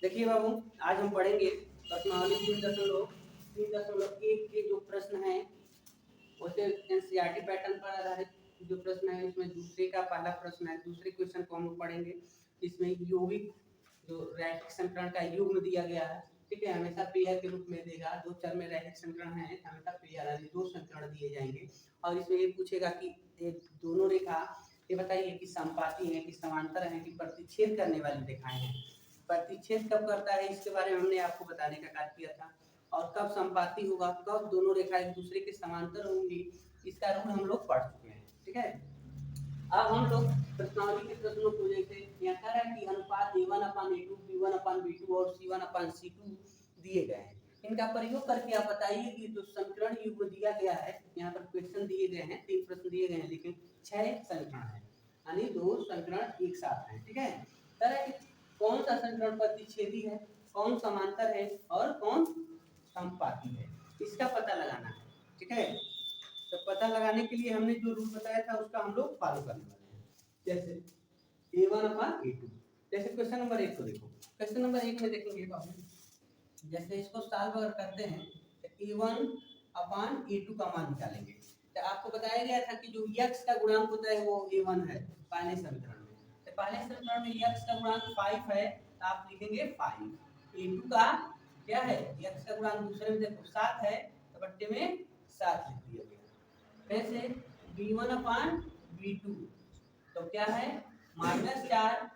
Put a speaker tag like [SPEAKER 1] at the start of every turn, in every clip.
[SPEAKER 1] देखिए बाबू, आज हम पढ़ेंगे प्रश्नावली 3.1 के जो प्रश्न हैं उसे एनसीईआरटी पैटर्न पर आधारित जो प्रश्न है उसमें दूसरे का पहला प्रश्न है। दूसरे क्वेश्चन को हम लोग पढ़ेंगे। इसमें यौगिक जो रैखिक समीकरण का युग्म दिया गया है, ठीक है, हमेशा पेयर के रूप में देगा। दो चर में रैखिक समीकरण है, हमेशा पेयर यानी दो समीकरण दिए जाएंगे। और इसमें ये पूछेगा कि दोनों रेखा ये बताइए कि समपाती है कि समांतर है कि प्रतिच्छेद करने वाली रेखाएं हैं। प्रतिच्छेद कब करता है इसके बारे में हमने आपको बताने का कार्य किया था। और कब संपाती होगा, कब दोनों रेखा एक दूसरे के समांतर होंगी, इसका रूल हम लोग पढ़ चुके हैं। ठीक है, अब हम लोग प्रश्नावली के प्रश्नों को जैसे यहाँ कह रहा है कि अनुपात a1/a2 b1/b2 और c1/c2 दिए गए हैं। इनका प्रयोग करके आप बताइए कि जो समीकरण युग्म दिया गया है, यहाँ पर क्वेश्चन दिए गए हैं, 3 प्रश्न दिए गए हैं लेकिन 6 समीकरण है, यानी 2 समीकरण एक साथ हैं। ठीक है, कौन सा समीकरण प्रतिच्छेदी है, कौन समांतर है और कौन समपाती है, इसका पता लगाना है। ठीक है, तो पता लगाने के लिए हमने जो रूल बताया था उसका हम लोग फॉलो करने वाले हैं। जैसे a1/a2, जैसे क्वेश्चन नंबर 1 को देखो। क्वेश्चन नंबर 1 में देखेंगे बाबू, जैसे इसको सॉल्व अगर करते हैं तो a1/a2 का मान निकालेंगे। तो आपको बताया गया था कि जो x का गुणांक होता है वो a1 है पहले समीकरण में। तो पहले समीकरण में x का गुणांक 5 है, तो आप लिखेंगे 5। a2 का क्या है, x का गुणांक दूसरे में देखो 7 है, तो बट्टे में 7 लिख दिया गया। कैसे b1/b2 तो क्या है -4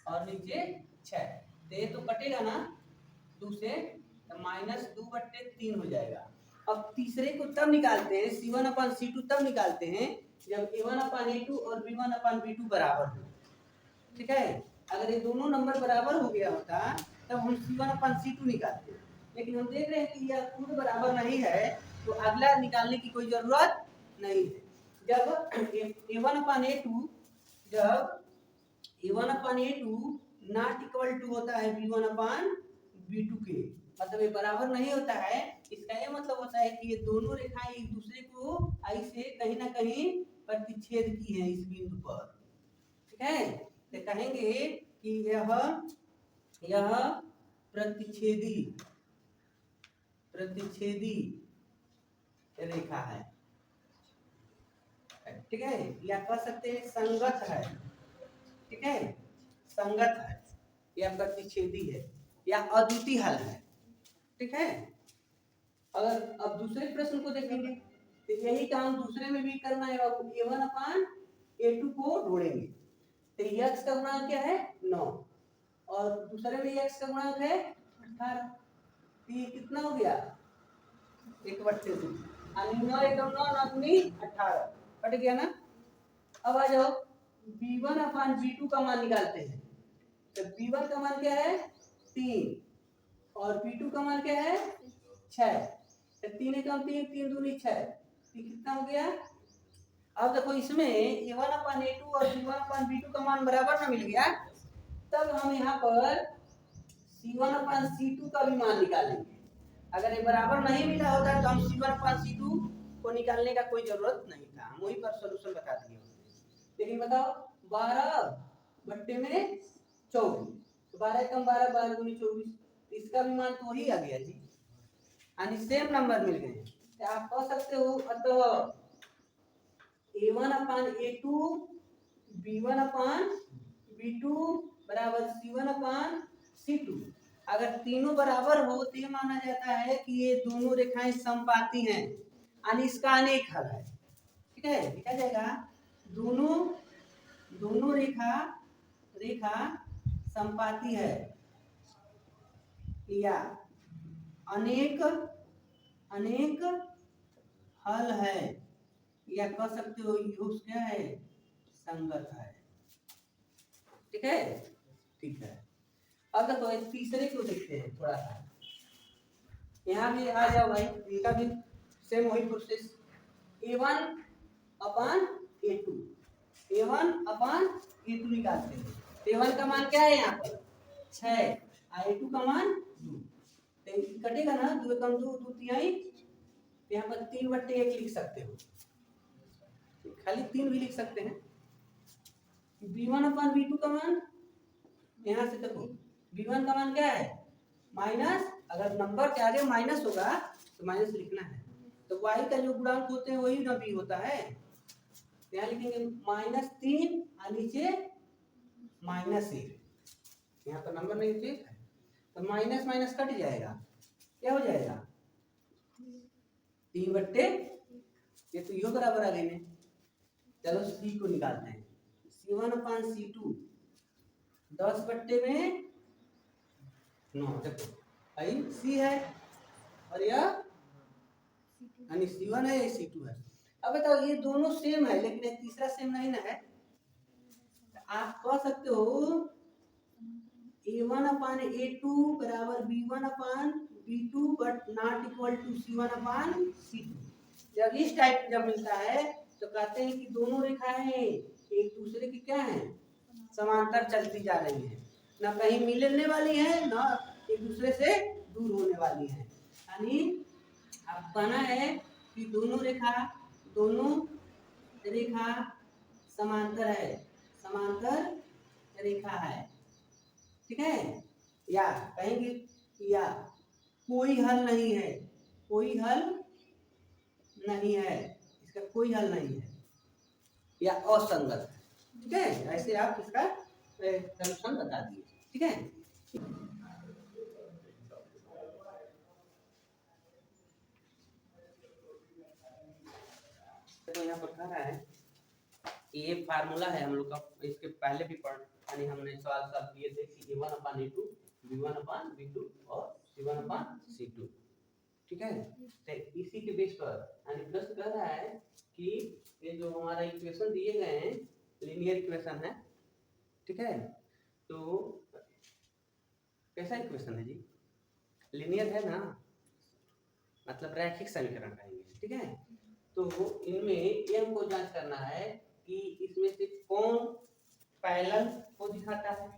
[SPEAKER 1] और नीचे 6, तो ये तो कटेगा ना 2 से, तो -2/3 हो जाएगा। अब तीसरे को तब निकालते हैं, c1/c2 तब निकालते हैं जब a1/a2 और b1/b2 बराबर हो। ठीक है, अगर ये दोनों नंबर बराबर हो गया होता तब हम c1/c2 निकालते, लेकिन हम देख रहे हैं कि यह खुद बराबर नहीं है, तो अगला निकालने की कोई जरूरत नहीं है। जब a1/a2 नॉट इक्वल टू होता है b1/b2 के, मतलब ये बराबर नहीं होता है, इसका ये मतलब होता है कि ये दोनों रेखाएं एक दूसरे को ऐसे कहीं ना कहीं प्रतिच्छेद की है इस बिंदु पर। ठीक है, तो कहेंगे कि यह प्रतिच्छेदी रेखा है। ठीक है, या कह सकते हैं संगत है। ठीक है, संगत है या प्रतिच्छेदी है या अद्वितीय हल है। ठीक है, अगर अब दूसरे प्रश्न को देखेंगे तो यही काम दूसरे में भी करना है। a1/a2 को जोड़ेंगे तो x का गुणांक क्या है 9 और दूसरे में x का गुणांक है 18, तो ये कितना हो गया 1/2, 9 एकम 9 9 18 कट गया ना। अब आ जाओ b1/b2 का मान निकालते हैं। तो b1 का मान क्या है 3 और b2 का मान क्या है 6, तो 3 एकम 3 3 दूनी 6, ये कितना हो गया। अब देखो इसमें a1/a2 और b1/b2 का मान बराबर ना मिल गया, तब हम यहाँ पर c1/c2 का भी मान निकालेंगे। अगर ये बराबर नहीं मिला होता तो हम c1/c2 को निकालने का कोई जरूरत नहीं था, हम वही पर सॉल्यूशन बता दिए। लेकिन बताओ 12/24, तो 12 कम 12 12 दूनी 24, इसका भी मान तो वही आ गया जी, यानी सेम नंबर मिल गए। तो आप कह सकते हो अतः a1/a2 b1/b2 बराबर c1/c2। अगर तीनों बराबर हो तो ये माना जाता है कि ये दोनों रेखाएं समपाती हैं, यानी इसका अनेक हल है। ठीक है, लिखा जाएगा दोनों रेखा समपाती है या अनेक हल है, या कह सकते हो यूज क्या है संगत है। ठीक है, ठीक है। अब देखो इस तीसरे को देखते हैं थोड़ा सा, यहाँ भी आ जाओ भाई, इनका भी सेम वही प्रोसेस a1/a2 निकालते हैं। a1 का मान क्या है यहाँ पर 6, a2 का मान 2, तो कटेगा ना 2 कम 2 2 तिहाई, यहाँ पर 3/1 लिख सकते हो, खाली 3 भी लिख सकते हैं। b1/b2 का मान यहाँ से देखो v1 का मान क्या है माइनस, अगर नंबर के आगे माइनस होगा तो माइनस लिखना है, तो y का जो गुणांक होते हैं वही ना b होता है, यहाँ लिखेंगे -3 और नीचे -1, यहाँ पर नंबर नहीं ठीक है तो माइनस माइनस कट जाएगा, क्या हो जाएगा 3/, ये तो यो बराबर आ गई। चलो सी को निकालते हैं, C1/C2 10/9, देखो आई सी है और यह यानी C1 है, ये C2 है। अब बताओ ये दोनों सेम है लेकिन एक तीसरा सेम नहीं ना है, आप कह सकते हो A1/A2 बराबर B1/B2 but not equal to C1/C2। जब इस टाइप जब मिलता है तो कहते हैं कि दोनों रेखाएं एक दूसरे की क्या है समांतर चलती जा रही है, ना कहीं मिलने वाली है ना एक दूसरे से दूर होने वाली है, यानी अब कहना है कि दोनों रेखा समांतर है, समांतर रेखा है, ठीक है, या कहेंगे या कोई हल नहीं है, कोई हल नहीं है, इसका कोई हल नहीं है या असंगत है, ठीक है, ऐसे आप इसका सलूशन बता दिए, ठीक है। तो यहाँ पर कह रहा है ये फार्मूला है हम लोग का, इसके पहले भी यानी हमने सवाल किए थे कि A1/A2 B1/B2 और C1/C2, ठीक है, तो इसी के बेस पर यानी प्रश्न कह रहा है कि ये जो हमारा इक्वेशन दिए गए हैं लीनियर इक्वेशन है, ठीक है, तो कैसा इक्वेशन है जी, लीनियर है ना, मतलब रैखिक समीकरण कहेंगे, ठीक है, तो इनमें ये हमको जांच करना है कि इसमें से कौन पैरेलल को दिखाता है,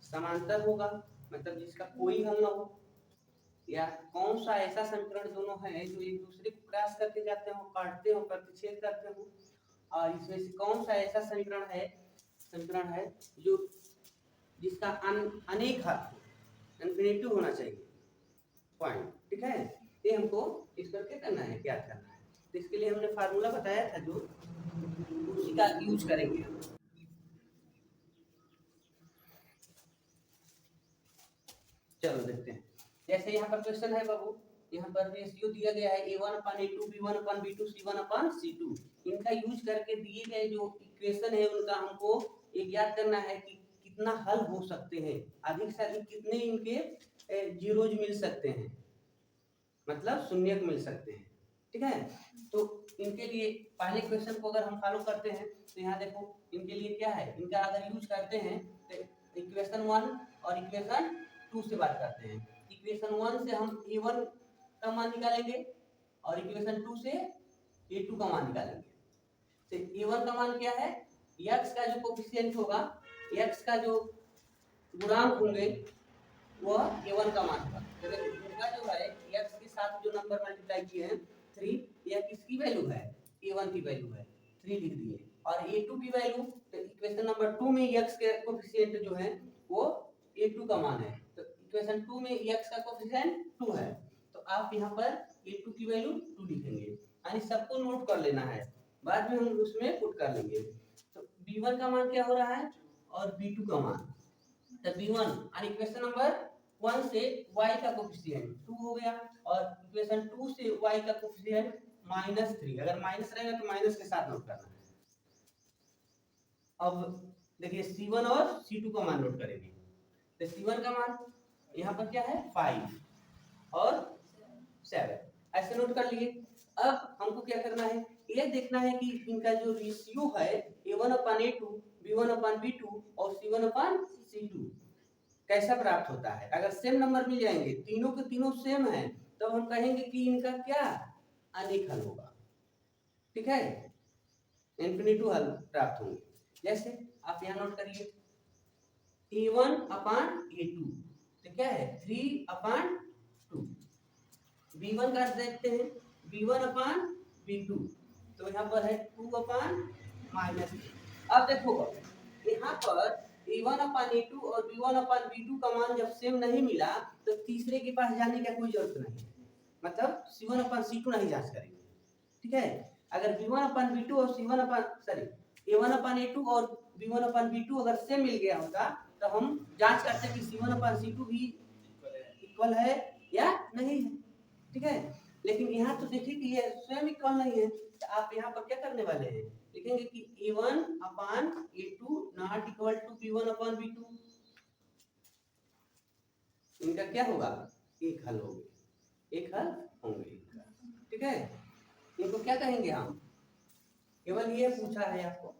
[SPEAKER 1] समांतर होगा मतलब जिसका कोई हल ना हो, या कौन सा ऐसा समीकरण दोनों है जो एक दूसरे को क्रॉस करके जाते हो, काटते हो, प्रतिच्छेद करते हो, और इसमें से कौन सा ऐसा समीकरण है जो जिसका अनेक हल इन्फिनिटी होना चाहिए पॉइंट, ठीक है, ये हमको इस करके करना है, क्या करना है, तो इसके लिए हमने फार्मूला बताया था जो उसी का यूज करेंगे हम। चलो देखते हैं, जैसे यहाँ पर क्वेश्चन है बाबू, यहाँ पर रेशियो दिया गया है A1/A2 B1/B2 C1/C2, इनका यूज करके दिए गए जो इक्वेशन है उनका हमको ये ज्ञात करना है कि कितना हल हो सकते हैं, अधिक से अधिक कितने इनके जीरोज मिल सकते हैं, मतलब शून्यक मिल सकते हैं, ठीक है, तो इनके लिए पहले क्वेश्चन को अगर हम फॉलो करते हैं तो यहाँ देखो इनके लिए क्या है, इनका अगर यूज करते हैं तो इक्वेशन 1 और इक्वेशन 2 से बात करते हैं, इक्वेशन 1 से हम A1 का मान निकालेंगे और इक्वेशन 2 से A2 का मान निकालेंगे, तो A1 का मान क्या है, x का जो कोफिशिएंट होगा, x का जो गुणांक होंगे वह A1 का मान होगा, इनका जो है x के साथ जो नंबर मल्टीप्लाई किए हैं 3, यह किसकी वैल्यू है, A1 की वैल्यू है, 3 लिख दिए, और A2 की वैल्यू, तो इक्वेशन नंबर 2 में x के कोफिशिएंट जो है वो A2 का मान है, तो इक्वेशन 2 में x का कोफिशिएंट 2 है, तो आप यहाँ पर A2 की वैल्यू 2 लिखेंगे, यानी सबको नोट कर लेना है, बाद में हम उसमें पुट कर लेंगे, तो B1 का मान क्या हो रहा है और B2 का मान, तो B1 यानी इक्वेशन नंबर 1 से y का कोफिशिएंट 2 हो गया और इक्वेशन 2 से y का कोफिशिएंट -3, अगर माइनस रहेगा तो माइनस के साथ नोट करना है। अब देखिए C1 और C2 का मान नोट करेंगे, तो C1 का मान यहाँ पर क्या है 5 और 7, ऐसे नोट कर लिए। अब हमको क्या करना है, ये देखना है कि इनका जो रेशियो है A1/A2 B1/B2 और C1/C2 कैसा प्राप्त होता है, अगर सेम नंबर मिल जाएंगे, तीनों के तीनों सेम है, तो हम कहेंगे कि इनका क्या अनेक हल होगा, ठीक है, इन्फिनिटी हल प्राप्त होंगे, जैसे आप यहाँ नोट करिए A1/A2 तो क्या है 3/2, B1 का देखते हैं B1/B2 तो यहाँ पर है 2/-3। अब देखो यहाँ पर A1/A2 और B1/B2 का मान जब सेम नहीं मिला तो तीसरे के पास जाने का कोई जरूरत नहीं है, मतलब C1/C2 नहीं जांच करेंगे, ठीक है। अगर B1/B2 और A1/A2 और B1/B2 अगर सेम मिल गया होता तो हम जांच करते कि C1/C2 भी इक्वल है या नहीं है, ठीक है। लेकिन यहाँ तो देखिए कि ये स्वयं इक्वल नहीं है, तो आप यहाँ पर क्या करने वाले हैं, लिखेंगे कि A1/A2 not equal to B1/B2। इनका क्या होगा, एक हल होंगे, एक हल होंगे, ठीक है। इनको क्या कहेंगे हम, केवल ये पूछा है आपको,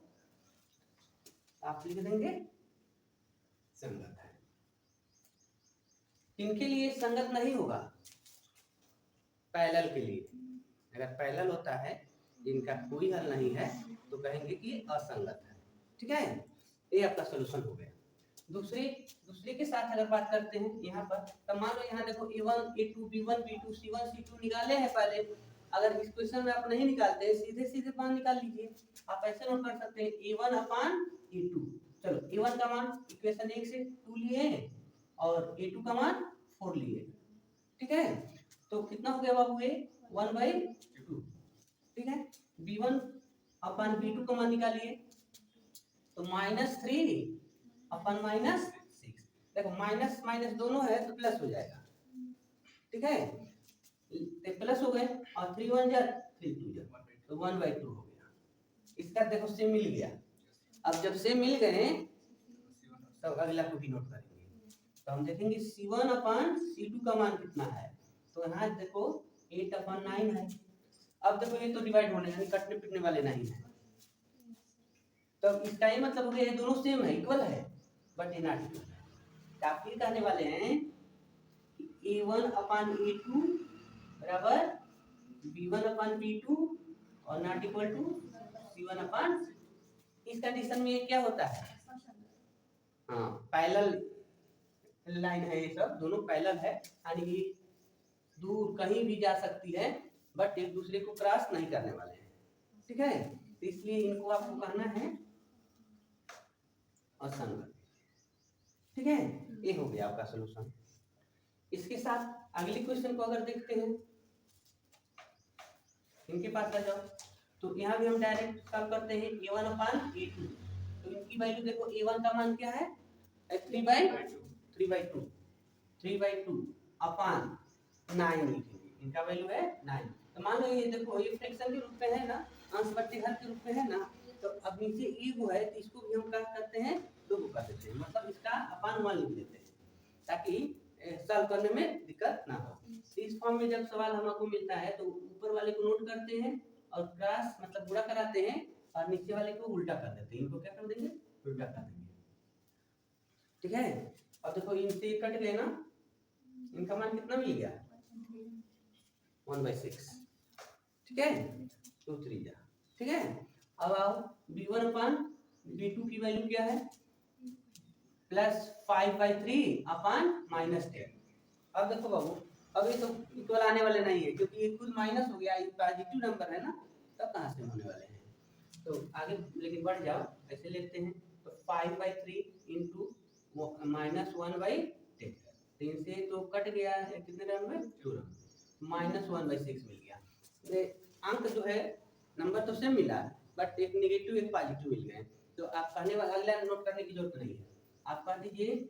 [SPEAKER 1] आप लिख देंगे संगत है। इनके लिए संगत नहीं होगा, पैरेलल के लिए, अगर पैरेलल होता है इनका कोई हल नहीं है तो कहेंगे कि असंगत है, ठीक है। ये आपका सॉल्यूशन हो गया। दूसरे के साथ अगर बात करते हैं यहाँ पर, तो मान लो यहाँ देखो A1 A2 B1 B2 C1 C2 निकाले हैं पहले। अगर इस क्वेश्चन में आप नहीं निकालते हैं, सीधे सीधे मान निकाल लीजिए। आप ऐसे नोट कर सकते हैं A1/A2। चलो A1 का मान इक्वेशन 1 से 2 लिए और A2 का मान 4 लिए, ठीक है। तो कितना हो गया बाबू, ये 1/2, ठीक है। B1/B2 का मान निकालिए तो -3/-6। देखो माइनस माइनस दोनों है तो प्लस हो जाएगा, ठीक है। प्लस हो गए और 3 1 जा 3 2 जा तो 1/2 हो गया। इसका देखो सेम मिल गया। अब जब सेम मिल गए तो अगला को भी नोट करेंगे, तो हम देखेंगे C1/C2 का मान कितना है, तो यहाँ देखो 8/9 है। अब देखो ये तो डिवाइड होने यानी कटने पिटने वाले नहीं है, तो इसका ये मतलब हो गया ये दोनों सेम है, इक्वल है, बट ये नॉट इक्वल है। तो आप ये कहने वाले हैं कि A1/A2 बराबर B1/B2 और नॉट इक्वल टू C1/। इस कंडीशन में ये क्या होता है, हाँ पैरेलल लाइन है, ये सब दोनों पैरेलल है, यानी ये दूर कहीं भी जा सकती है बट एक दूसरे को क्रॉस नहीं करने वाले हैं, ठीक है। तो इसलिए इनको आपको कहना है असंगत, ठीक है। ये हो गया आपका सलूशन। इसके साथ अगले क्वेश्चन को अगर देखते हैं, इनके पास आ जाओ, तो यहाँ भी हम डायरेक्ट सॉल्व करते हैं A1/A2। तो इनकी वैल्यू देखो, A1 का मान क्या है 3/2/9 लिखेंगे, इनका वैल्यू है 9। तो मान लो ये देखो ये फ्रैक्शन के रूप में है ना, अंश बट्टे हर के रूप में है ना, तो अब नीचे ए को है तो इसको भी हम क्या करते हैं, 2 को कर देते हैं, मतलब इसका अपान 1 लिख देते हैं ताकि सॉल्व करने में दिक्कत ना हो। इस फॉर्म में जब सवाल हमको मिलता है तो ऊपर वाले को नोट करते हैं और क्रॉस मतलब गुणा कराते हैं और नीचे वाले को उल्टा कर देते हैं, इनको क्या कर देंगे, उल्टा कर देंगे, ठीक है। अब देखो इनसे कट गए ना, इनका मान कितना मिल गया 1/6, ठीक है, 2 3 जा, ठीक है। अब आओ B1/B2 की वैल्यू क्या है +5/3/-10। अब देखो बाबू, अब ये तो इक्वल आने वाले नहीं है क्योंकि ये खुद माइनस हो गया, ये पॉजिटिव नंबर है ना, तब कहाँ से होने वाले हैं। तो आगे लेकिन बढ़ जाओ, ऐसे लेते हैं तो 5/3 इंटू -1/10, 3 से तो कट गया है, कितने रन में 2 रन, -1/6 मिल गया। ये अंक जो है नंबर तो सेम मिला बट एक नेगेटिव एक पॉजिटिव मिल गए, तो आप कहने वाला अगला नोट करने की जरूरत नहीं है, आप कह दीजिए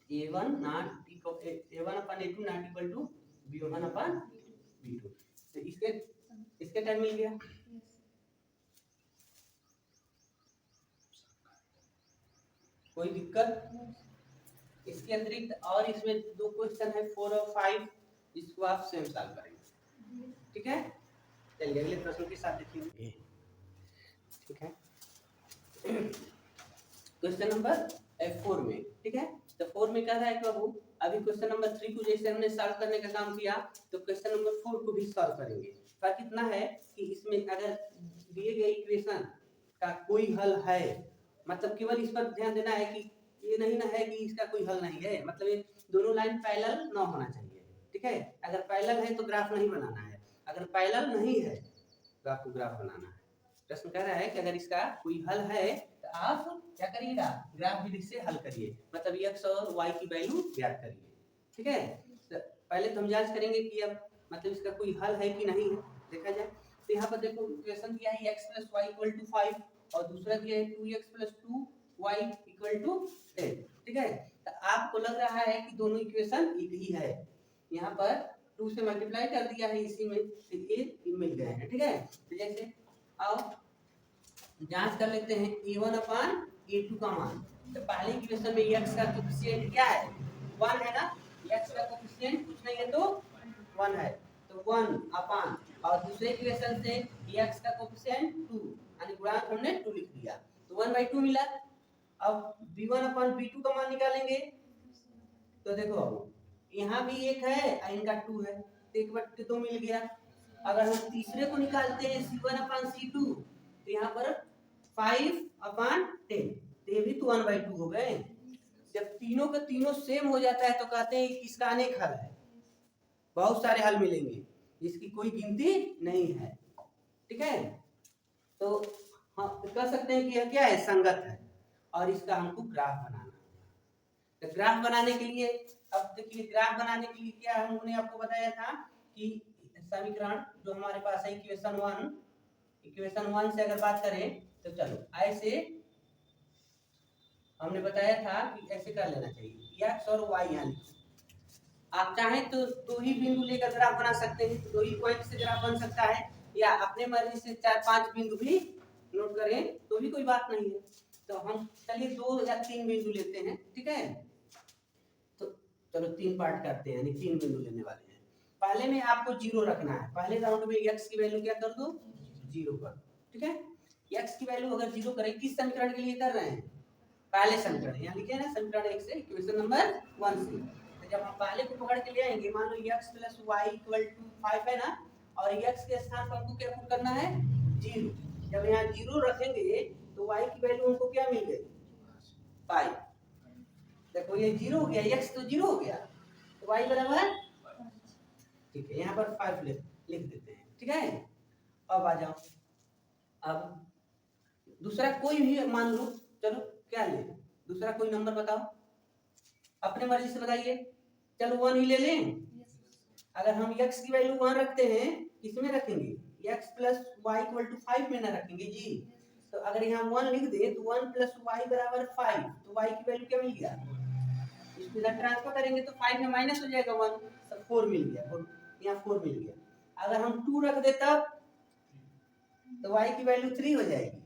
[SPEAKER 1] A1/A2 not equal to B1/B2। तो इसके टाइम मिल गया। कोई दिक्कत, इसके अतिरिक्त और इसमें 2 क्वेश्चन है 4 और 5, इसको आप सेम सॉल्व करेंगे, ठीक है। चलिए अगले प्रश्न के साथ देखिए, ठीक है। क्वेश्चन नंबर 4 में, ठीक है। तो 4 में कह रहा है कि बाबू अभी क्वेश्चन नंबर 3 को जैसे हमने सॉल्व करने का काम किया तो क्वेश्चन नंबर 4 को भी सॉल्व करेंगे। फर्क इतना है कि इसमें अगर दिए गए इक्वेशन का कोई हल है, मतलब केवल इस पर ध्यान देना है कि ये नहीं ना है कि इसका कोई हल नहीं है, मतलब ये दोनों लाइन पैरेलल ना होना चाहिए, ठीक है। अगर पैरेलल है तो ग्राफ नहीं बनाना है, अगर पैरेलल नहीं है तो आपको ग्राफ बनाना है। प्रश्न कह रहा है कि अगर इसका कोई हल है तो आप क्या करिएगा, ग्राफ विधि से हल करिए, मतलब x और y की वैल्यू ज्ञात करिए। ठीक है, तो पहले तो हम जांच करेंगे कि अब मतलब इसका कोई हल है कि नहीं है, देखा जाए। तो यहाँ पर देखो इक्वेशन दिया है x + y = 5 और दूसरा दिया है 2x + 2y = 10। ठीक है, तो आपको लग रहा है कि दोनों इक्वेशन एक ही है, यहाँ पर 2 से मल्टीप्लाई कर दिया है इसी में, तो ये मिल गए हैं। ठीक है, तो जैसे अब जांच कर लेते हैं a1/a2 का मान। तो पहले इक्वेशन में x का कोएफिशिएंट क्या है, 1 है ना, x का कोएफिशिएंट कुछ नहीं है तो 1 है, तो 1/, और दूसरे इक्वेशन से x का कोएफिशिएंट 2, यानी गुणांक हमने 2 लिख दिया, तो 1/2 मिला। अब b1/b2 का मान निकालेंगे, तो देखो अब यहाँ भी एक है और इनका 2 है, तो 1/2 मिल गया। अगर हम तीसरे को निकालते हैं c1/c2, तो यहाँ पर 5/10, तो ये भी तो 1/2 हो गए। जब तीनों का तीनों सेम हो जाता है तो कहते हैं कि इसका अनेक हल है, बहुत सारे हल मिलेंगे, इसकी कोई गिनती नहीं है। ठीक है, तो हम कह सकते हैं कि यह क्या है, संगत है, और इसका हमको ग्राफ बनाना है। तो ग्राफ बनाने के लिए, अब देखिए ग्राफ बनाने के लिए क्या हमने आपको बताया था कि समीकरण जो हमारे पास है इक्वेशन 1 से अगर बात करें तो चलो ऐसे हमने बताया था कि ऐसे कर लेना चाहिए, x और y यहाँ आप चाहें तो 2 ही बिंदु लेकर ग्राफ बना सकते हैं, 2 ही पॉइंट से ग्राफ बन सकता है, या अपने मर्जी से 4-5 बिंदु भी नोट करें तो भी कोई बात नहीं है। तो हम चलिए 2 या 3 बिंदु लेते हैं। ठीक है, तो चलो 3 पार्ट करते हैं, यानी 3 बिंदु लेने वाले हैं। पहले में आपको 0 रखना है, पहले राउंड में x की वैल्यू क्या कर दो, 0 कर। ठीक है, x की वैल्यू अगर 0 करें, किस समीकरण के लिए कर रहे हैं, पहले समीकरण, यहाँ लिखे ना समीकरण 1 से इक्वेशन नंबर 1 से। तो जब हम पहले को पकड़ के ले आएंगे, मान लो x + y = 5 है ना, और x के स्थान पर हमको क्या पुट करना है, 0। जब यहाँ 0 रखेंगे तो y की वैल्यू हमको क्या मिल गई, 5। देखो ये 0 हो गया, x तो 0 हो गया, तो y बराबर, ठीक है, यहाँ पर 5 लिख देते हैं। ठीक है, अब आ जाओ, अब दूसरा कोई भी मान लो, चलो क्या ले, दूसरा कोई नंबर बताओ, अपने मर्जी से बताइए, चलो 1 ही ले लें। अगर हम x की वैल्यू 1 रखते हैं, किसमें रखेंगे, x + y = 5 में ना रखेंगे जी। तो अगर यहाँ 1 लिख दे तो 1 + y = 5, तो y की वैल्यू क्या मिल गया, इसको इधर ट्रांसफर करेंगे तो 5 में माइनस हो जाएगा 1, तो 4 मिल गया, यहाँ 4 मिल गया। अगर हम 2 रख दे तब तो y की वैल्यू 3 हो जाएगी,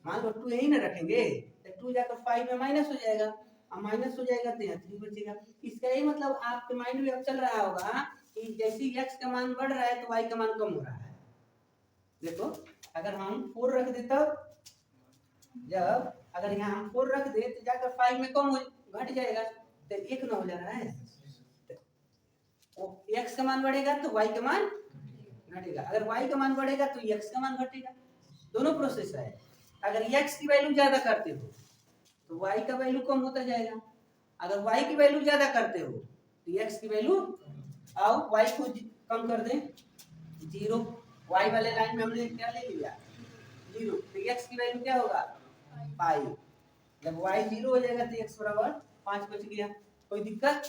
[SPEAKER 1] मान लो 2 यही ना रखेंगे, तो 2 जाकर 5 में माइनस हो जाएगा, अब माइनस हो जाएगा तो यहाँ 3 बचेगा। इसका ये मतलब आपके माइंड में अब चल रहा होगा कि जैसे x का मान बढ़ रहा है तो y का मान कम हो रहा है। देखो अगर हम 4 रख दे तब, जब अगर यहाँ हम 4 रख दे तो जाकर 5 में कम हो घट जाएगा, तो 1 ना हो जा रहा है, तो x का मान बढ़ेगा तो y का मान घटेगा, अगर y का मान बढ़ेगा तो x का मान घटेगा, दोनों प्रोसेस है। अगर x की वैल्यू ज्यादा करते हो तो y का वैल्यू कम होता जाएगा, अगर y की वैल्यू ज्यादा करते हो तो x की वैल्यू, आओ y को कम कर दें 0, y वाले लाइन में हमने क्या ले लिया 0, तो x की वैल्यू क्या होगा 5, जब y 0 हो जाएगा तो x बराबर 5 बच गया, कोई दिक्कत।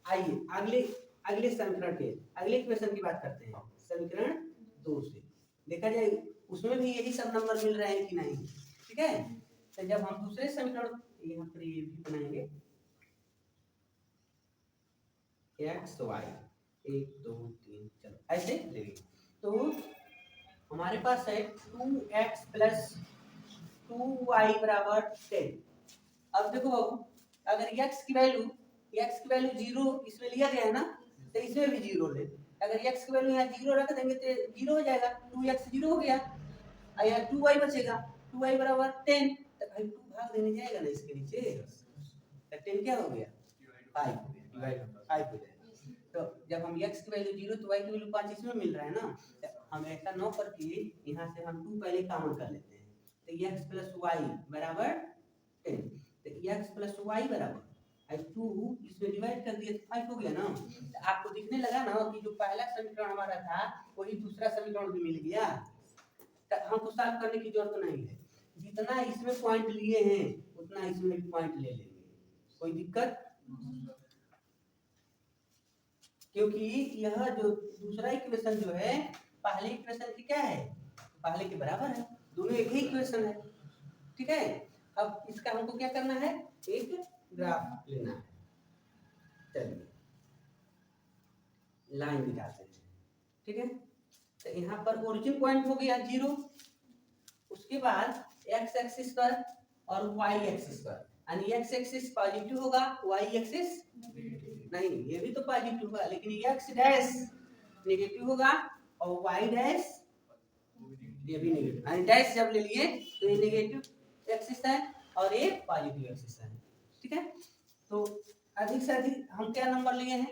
[SPEAKER 1] आइए अगले समीकरण के अगले इक्वेशन की बात करते हैं, समीकरण 2 से देखा जाए उसमें भी यही सब नंबर मिल रहे हैं कि नहीं। ठीक है, तो जब हम दूसरे समीकरण यहाँ पर ये भी बनाएंगे x y 1 2 3, चलो ऐसे लेंगे, तो हमारे पास है 2x + 2y = 10। अब देखो बाबू, अगर x की वैल्यू 0 इसमें लिया गया है ना, तो इसमें भी 0 ले, अगर x की वैल्यू यहाँ 0 रख देंगे तो 0 हो जाएगा, 2x 0 हो गया, और यहाँ 2y बचेगा, 2y = 10, तो भाई 2 भाग देने जाएगा ना इसके नीचे, तो 10 क्या हो गया 5 हो गया, डिवाइड 5 हो जाएगा। तो जब हम x की वैल्यू 0 तो y की वैल्यू 5 इसमें मिल रहा है ना, तो हम ऐसा न करके यहाँ से हम 2 पहले कॉमन कर लेते हैं, तो x + y = 10, तो x + y बराबर 2 इसमें डिवाइड कर दिए तो 5 हो गया ना। तो आपको दिखने लगा ना कि जो पहला समीकरण हमारा था वही दूसरा समीकरण भी मिल गया, तो हमको सॉल्व करने की जरूरत नहीं है। जितना इसमें पॉइंट लिए हैं उतना इसमें भी पॉइंट ले लेंगे, कोई दिक्कत? क्योंकि यह जो दूसरा इक्वेशन जो है पहले इक्वेशन की क्या है, पहले के बराबर है, दोनों एक ही इक्वेशन है, ठीक है। अब इसका हमको क्या करना है, एक ग्राफ लेना है। चलिए लाइन दिखाते हैं, ठीक है। तो यहाँ पर ओरिजिन पॉइंट हो गया 0, उसके बाद एक्स एक्सिस पर और वाई एक्सिस पर, यानी एक्स एक्सिस पॉजिटिव होगा, वाई एक्सिस नहीं, ये भी तो पॉजिटिव होगा, लेकिन एक्स डैश नेगेटिव होगा और वाई डैश ये भी नेगेटिव, यानी डैश जब ले लिए तो ये नेगेटिव एक्सिस है और ये पॉजिटिव एक्सिस है, ठीक है। तो अधिक से अधिक हम क्या नंबर लिए हैं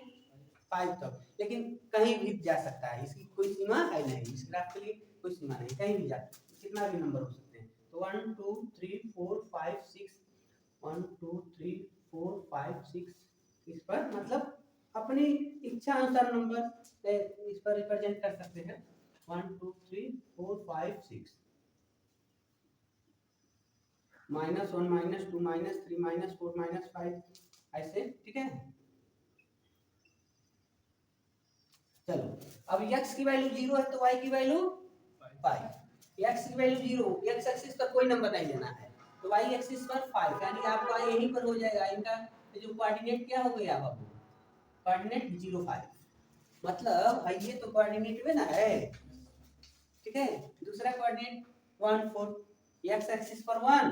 [SPEAKER 1] 5 तक, लेकिन कहीं भी जा सकता है, इसकी कोई सीमा है नहीं, इस ग्राफ के लिए कोई सीमा नहीं, कहीं भी जा कितना भी नंबर हो सकते हैं। तो 1 2 3 4 5 6 1 2 3 4 5 6 इस पर मतलब अपनी इच्छा अनुसार नंबर इस पर रिप्रेजेंट कर सकते हैं। 1 2 3 4 5 6 -1 -2 -3 -4 -5 ऐसे, ठीक है। चलो अब x की वैल्यू 0 है तो y की वैल्यू 5, x की वैल्यू 0, x एक्सिस पर कोई नंबर नहीं लेना है, तो y एक्सिस पर 5, यानी आपका यहीं पर हो जाएगा, इनका जो कोऑर्डिनेट क्या हो गया बाबू, कोऑर्डिनेट 0 5, मतलब भाई ये तो कोऑर्डिनेट में ना है, ठीक है। दूसरा कोऑर्डिनेट 1 4, x एक्सिस पर 1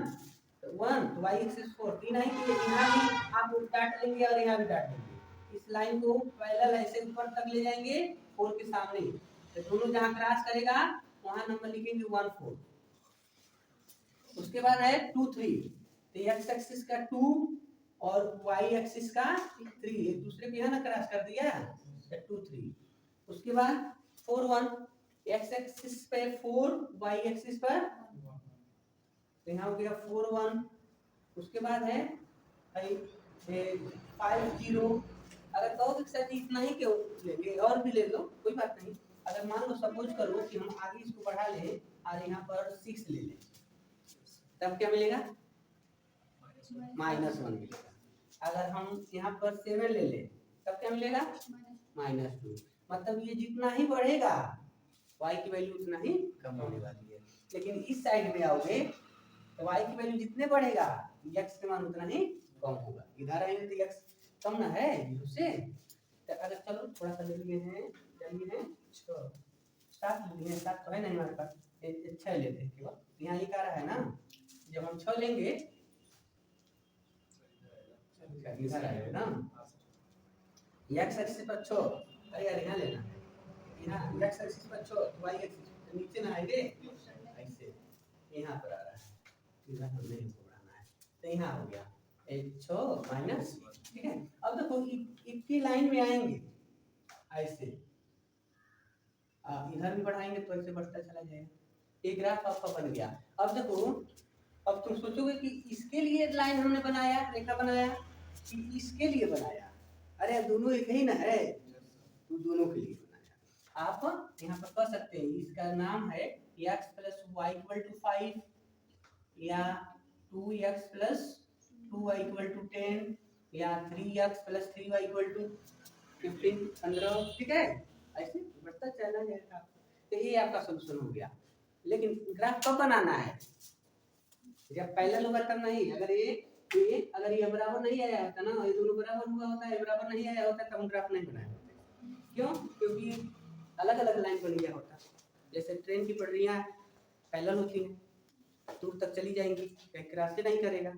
[SPEAKER 1] तो 1, तो y एक्सिस 4, तीन ही तो यहाँ भी आप काट लेंगे और यहाँ भी काट लेंगे, इस लाइन को पैरेलल ऐसे ऊपर तक ले जाएंगे 4 के सामने, तो दोनों जहां क्रॉस करेगा वहां नंबर लिखेंगे 1 4। उसके बाद है 2 3, तो x एक्सिस का 2 और y एक्सिस का 3, एक दूसरे को यहाँ ना क्रॉस कर दिया, तो 2 3। उसके बाद 4 1, x एक्सिस पे 4, y एक्सिस पर, तो यहाँ हो गया 4 1। उसके बाद है 5 0, अगर कहोगे सर इतना ही क्यों लेंगे, और भी ले लो कोई बात नहीं। अगर मान लो सपोज करो कि हम आगे इसको बढ़ा ले और यहाँ पर 6 ले लें, तब क्या मिलेगा, -1 मिलेगा। अगर हम यहाँ पर 7 ले लें तब क्या मिलेगा, -2। मतलब ये जितना ही बढ़ेगा y की वैल्यू उतना ही कम होने वाली है, लेकिन इस साइड में आओगे तो y की वैल्यू जितने बढ़ेगा x के मान उतना ही कम होगा। इधर आएंगे तो x कम ना है 0 से, तो अगर चलो थोड़ा सा ले लिए हैं, चलिए हैं 6 7 ले लिए, 7 तो है नहीं हमारे पास, 6 लेते हैं केवल, यहाँ एक आ रहा है ना, जब हम 6 लेंगे इधर आएगा ना, x एक्सिस पर 6, अरे यार यहाँ लेना है, यहाँ x एक्सिस पर 6 y एक्सिस नीचे ना आएंगे ऐसे, यहाँ पर आ रहा है, इधर हम नहीं बढ़ाना है, तो यहाँ हो गया 6 माइनस, ठीक है। अब देखो इतनी लाइन में आएंगे ऐसे, इधर भी बढ़ाएंगे तो ऐसे बढ़ता चला जाएगा, एक ग्राफ आपका बन गया। अब देखो, अब तुम सोचोगे कि इसके लिए लाइन हमने बनाया, रेखा बनाया कि इसके लिए बनाया, अरे दोनों एक ही ना है, तो दोनों के लिए बनाया। आप यहाँ पर कह सकते हैं इसका नाम है x + y = 5 या 2x + 2y = 10 या 3x + 3y = 15 15, ठीक है, ऐसे बढ़ता चला जाएगा। तो ये आपका सॉल्यूशन हो गया। लेकिन ग्राफ कब बनाना है, जब पैरेलल होगा तब नहीं। अगर ये अगर ये बराबर नहीं आया होता ना, ये दोनों बराबर हुआ होता है, बराबर नहीं आया होता तब हम ग्राफ नहीं बनाए होते। क्यों, क्योंकि अलग अलग लाइन बन गया होता, जैसे ट्रेन की पटरियां पैरेलल होती हैं, दूर तक चली जाएंगी, कहीं क्रॉस से नहीं करेगा,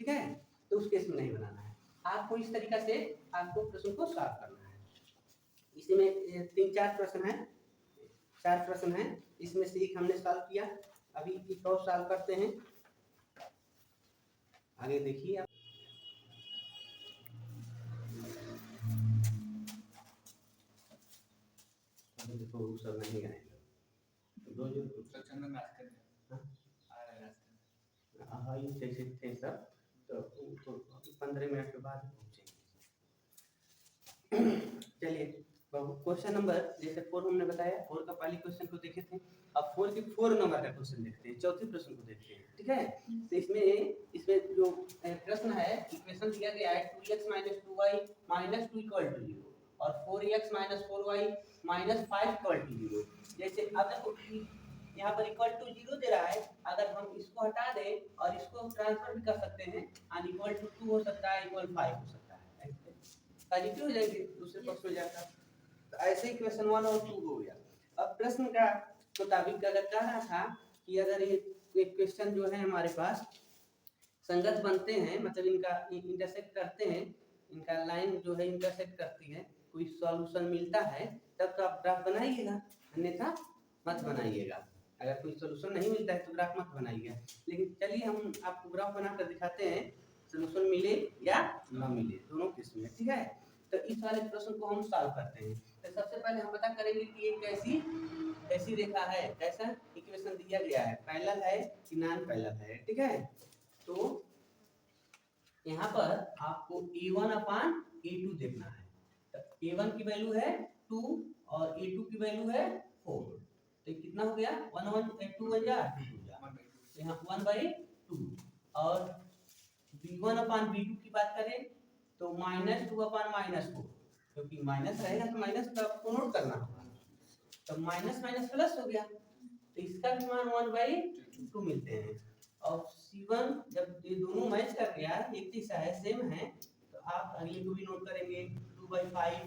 [SPEAKER 1] ठीक है, तो उस केस में नहीं बनाना है। आपको इस तरीका से आपको प्रश्न को सॉल्व करना है। इसमें 3-4 प्रश्न हैं, 4 प्रश्न हैं, इसमें से एक हमने सॉल्व किया, अभी एक और सॉल्व करते हैं, आगे देखिए आप। देखो सब नहीं आएगा, दो जो
[SPEAKER 2] सेक्शन में मैथ करते हैं, आ रहा है रास्ते में,
[SPEAKER 1] हाँ ये जैसे थे सब, तो 15 मिनट के बाद पहुँचेंगे। चलिए क्वेश्चन नंबर जैसे 4 हमने बताया, 4 का पहले क्वेश्चन को देखे थे। अब 4 के 4 नंबर का क्वेश्चन देखते हैं, चौथे प्रश्न को देखते हैं, ठीक है। तो इसमें जो प्रश्न है, इक्वेशन दिया गया है 2x 2y - 2 = 0 और 4x - 4y - 5 = 0। जैसे अब देखो यहाँ पर इक्वल टू 0 दे रहा है, अगर हम इसको हटा दें और इसको ट्रांसफर भी कर सकते हैं, और इक्वल टू 2 हो सकता है, इक्वल 5 हो सकता है, पॉजिटिव हो जाएगी दूसरे पक्ष में जाकर। तो ऐसे ही क्वेश्चन 1 और 2 हो गया। अब प्रश्न का मुताबिक अगर कह रहा था कि अगर ये क्वेश्चन जो है हमारे पास संगत बनते हैं, मतलब इनका इंटरसेक्ट करते हैं, इनका लाइन जो है इंटरसेक्ट करती है, कोई सॉल्यूशन मिलता है, तब तो आप ग्राफ बनाइएगा, अन्यथा मत बनाइएगा। अगर कोई सॉल्यूशन नहीं मिलता है तो ग्राफ मत बनाइएगा। लेकिन चलिए हम आपको ग्राफ बनाकर दिखाते हैं, सॉल्यूशन मिले या न मिले, दोनों केस में, ठीक है। तो इस वाले प्रश्न को हम सॉल्व करते हैं। तो सबसे पहले हम पता करेंगे कि ये कैसी रेखा है, कैसा इक्वेशन दिया गया है, पैरेलल है कि नॉन पैरेलल है, ठीक है। तो यहाँ पर आपको a1/a2 देखना है। तो a1 की वैल्यू है 2 और a2 की वैल्यू है 4। तो कितना हो गया, 1/2 हो गया, 2 हो गया, यहाँ 1/2। और b1/b2 की बात करें तो -2/-4, क्योंकि माइनस रहेगा तो माइनस का आपको नोट करना होगा। तो माइनस माइनस प्लस हो गया, तो इसका भी मान 1/2 मिलते हैं। और C1 जब ये दोनों मैच कर गया, एक जैसा है, सेम है, तो आप अगले को भी नोट करेंगे 2/5,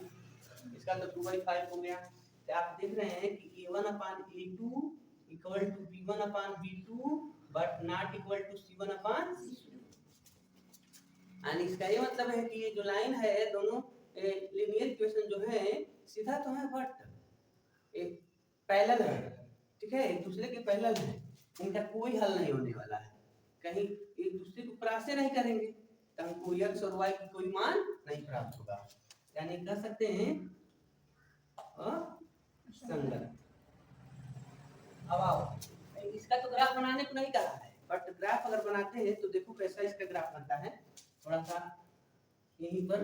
[SPEAKER 1] इसका तो 2/5 हो गया। तो आप देख रहे हैं कि a1/a2 = b1/b2 but not equal to c1/c2। और इसका ये मतलब है कि ये जो लाइन है, दोनों लीनियर इक्वेशन जो है सीधा तो है बट एक पैरेलल है, ठीक है, एक दूसरे के पैरेलल है, इनका कोई हल नहीं होने वाला है, कहीं एक दूसरे को क्रॉस नहीं करेंगे तो हमको x और y की कोई मान नहीं प्राप्त होगा, यानी कह सकते हैं असंगत। अब आओ, इसका तो ग्राफ बनाने को नहीं कहा है, बट ग्राफ अगर बनाते हैं तो देखो कैसा इसका ग्राफ बनता है। थोड़ा सा यहीं पर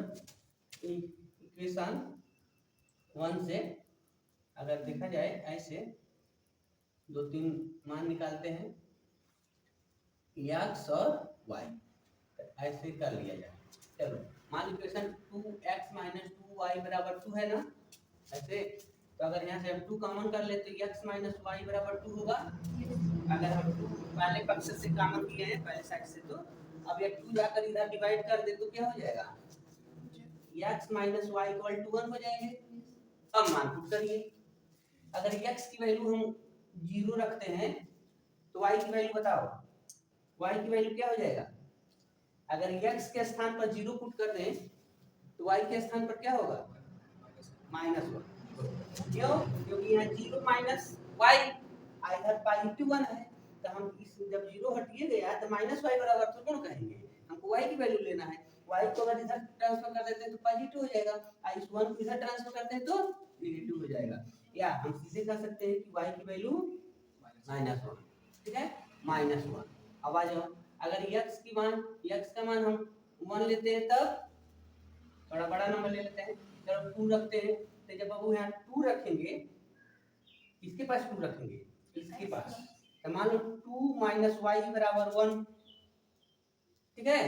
[SPEAKER 1] इक्वेशन 1 से अगर देखा जाए, ऐसे 2-3 मान निकालते हैं x और y, ऐसे कर लिया जाए। चलो मान इक्वेशन 2x - 2y = 2 है ना, ऐसे। तो अगर यहाँ से हम 2 कॉमन कर लेते तो x - y = 2 होगा। अगर हम 2 पहले पक्ष से कॉमन किए हैं, पहले साइड से, तो अब ये 2 जाकर इधर डिवाइड कर दे तो क्या हो जाएगा, x - y = 1 हो जाएंगे। अब मान पुट करिए, अगर x की वैल्यू हम 0 रखते हैं तो y की वैल्यू बताओ, y की वैल्यू क्या हो जाएगा। अगर x के स्थान पर 0 पुट कर दें तो y के स्थान पर क्या होगा, -1। क्यों, क्योंकि यहाँ 0 माइनस y इधर पॉजिटिव 1 है, तो हम इस जब 0 हटिए गया तो -y बराबर तो कौन कहेंगे, हमको y की वैल्यू लेना है। y को अगर इधर ट्रांसफर कर देते हैं तो पॉजिटिव हो जाएगा, और इस 1 को इधर ट्रांसफर करते हैं तो नेगेटिव हो जाएगा। या हम सीधे कह सकते हैं कि y की वैल्यू -1, ठीक है, -1। अब आ जाओ, अगर x का मान हम 1 लेते हैं, तब थोड़ा बड़ा नंबर ले लेते हैं, चलो 2 रखते हैं। तो जब अब यहाँ 2 रखेंगे, इसके पास 2 रखेंगे, इसके पास, तो मान लो 2 - y = 1, ठीक है।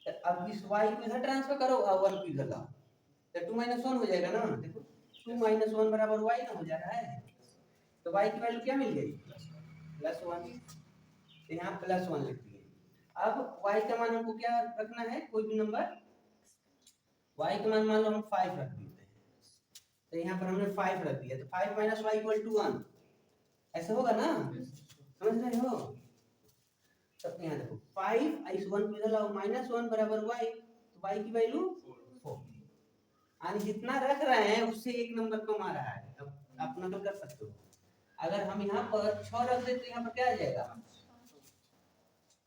[SPEAKER 1] तो अब इस y को इधर ट्रांसफर करो और 1 को इधर लाओ, तो 2 - 1 हो जाएगा ना, देखो 2 - 1 = y ना हो जा रहा है। तो y की वैल्यू क्या मिल गई, +1। तो यहाँ +1 लिख दिए। अब y का मान हमको क्या रखना है, कोई भी नंबर, y का मान मान लो हम 5 रख देते हैं, तो यहाँ पर हमने 5 रख दिया, तो 5 - y = 1, ऐसा होगा ना, समझ रहे हो। तब यहाँ देखो 5 इस 1 को इधर लाओ, -1 = y, तो y की वैल्यू 4। यानी जितना रख रहे हैं उससे एक नंबर कम आ रहा है। अब आप नकल कर सकते हो, अगर हम यहाँ पर 6 रख देते तो यहाँ पर क्या आ जाएगा,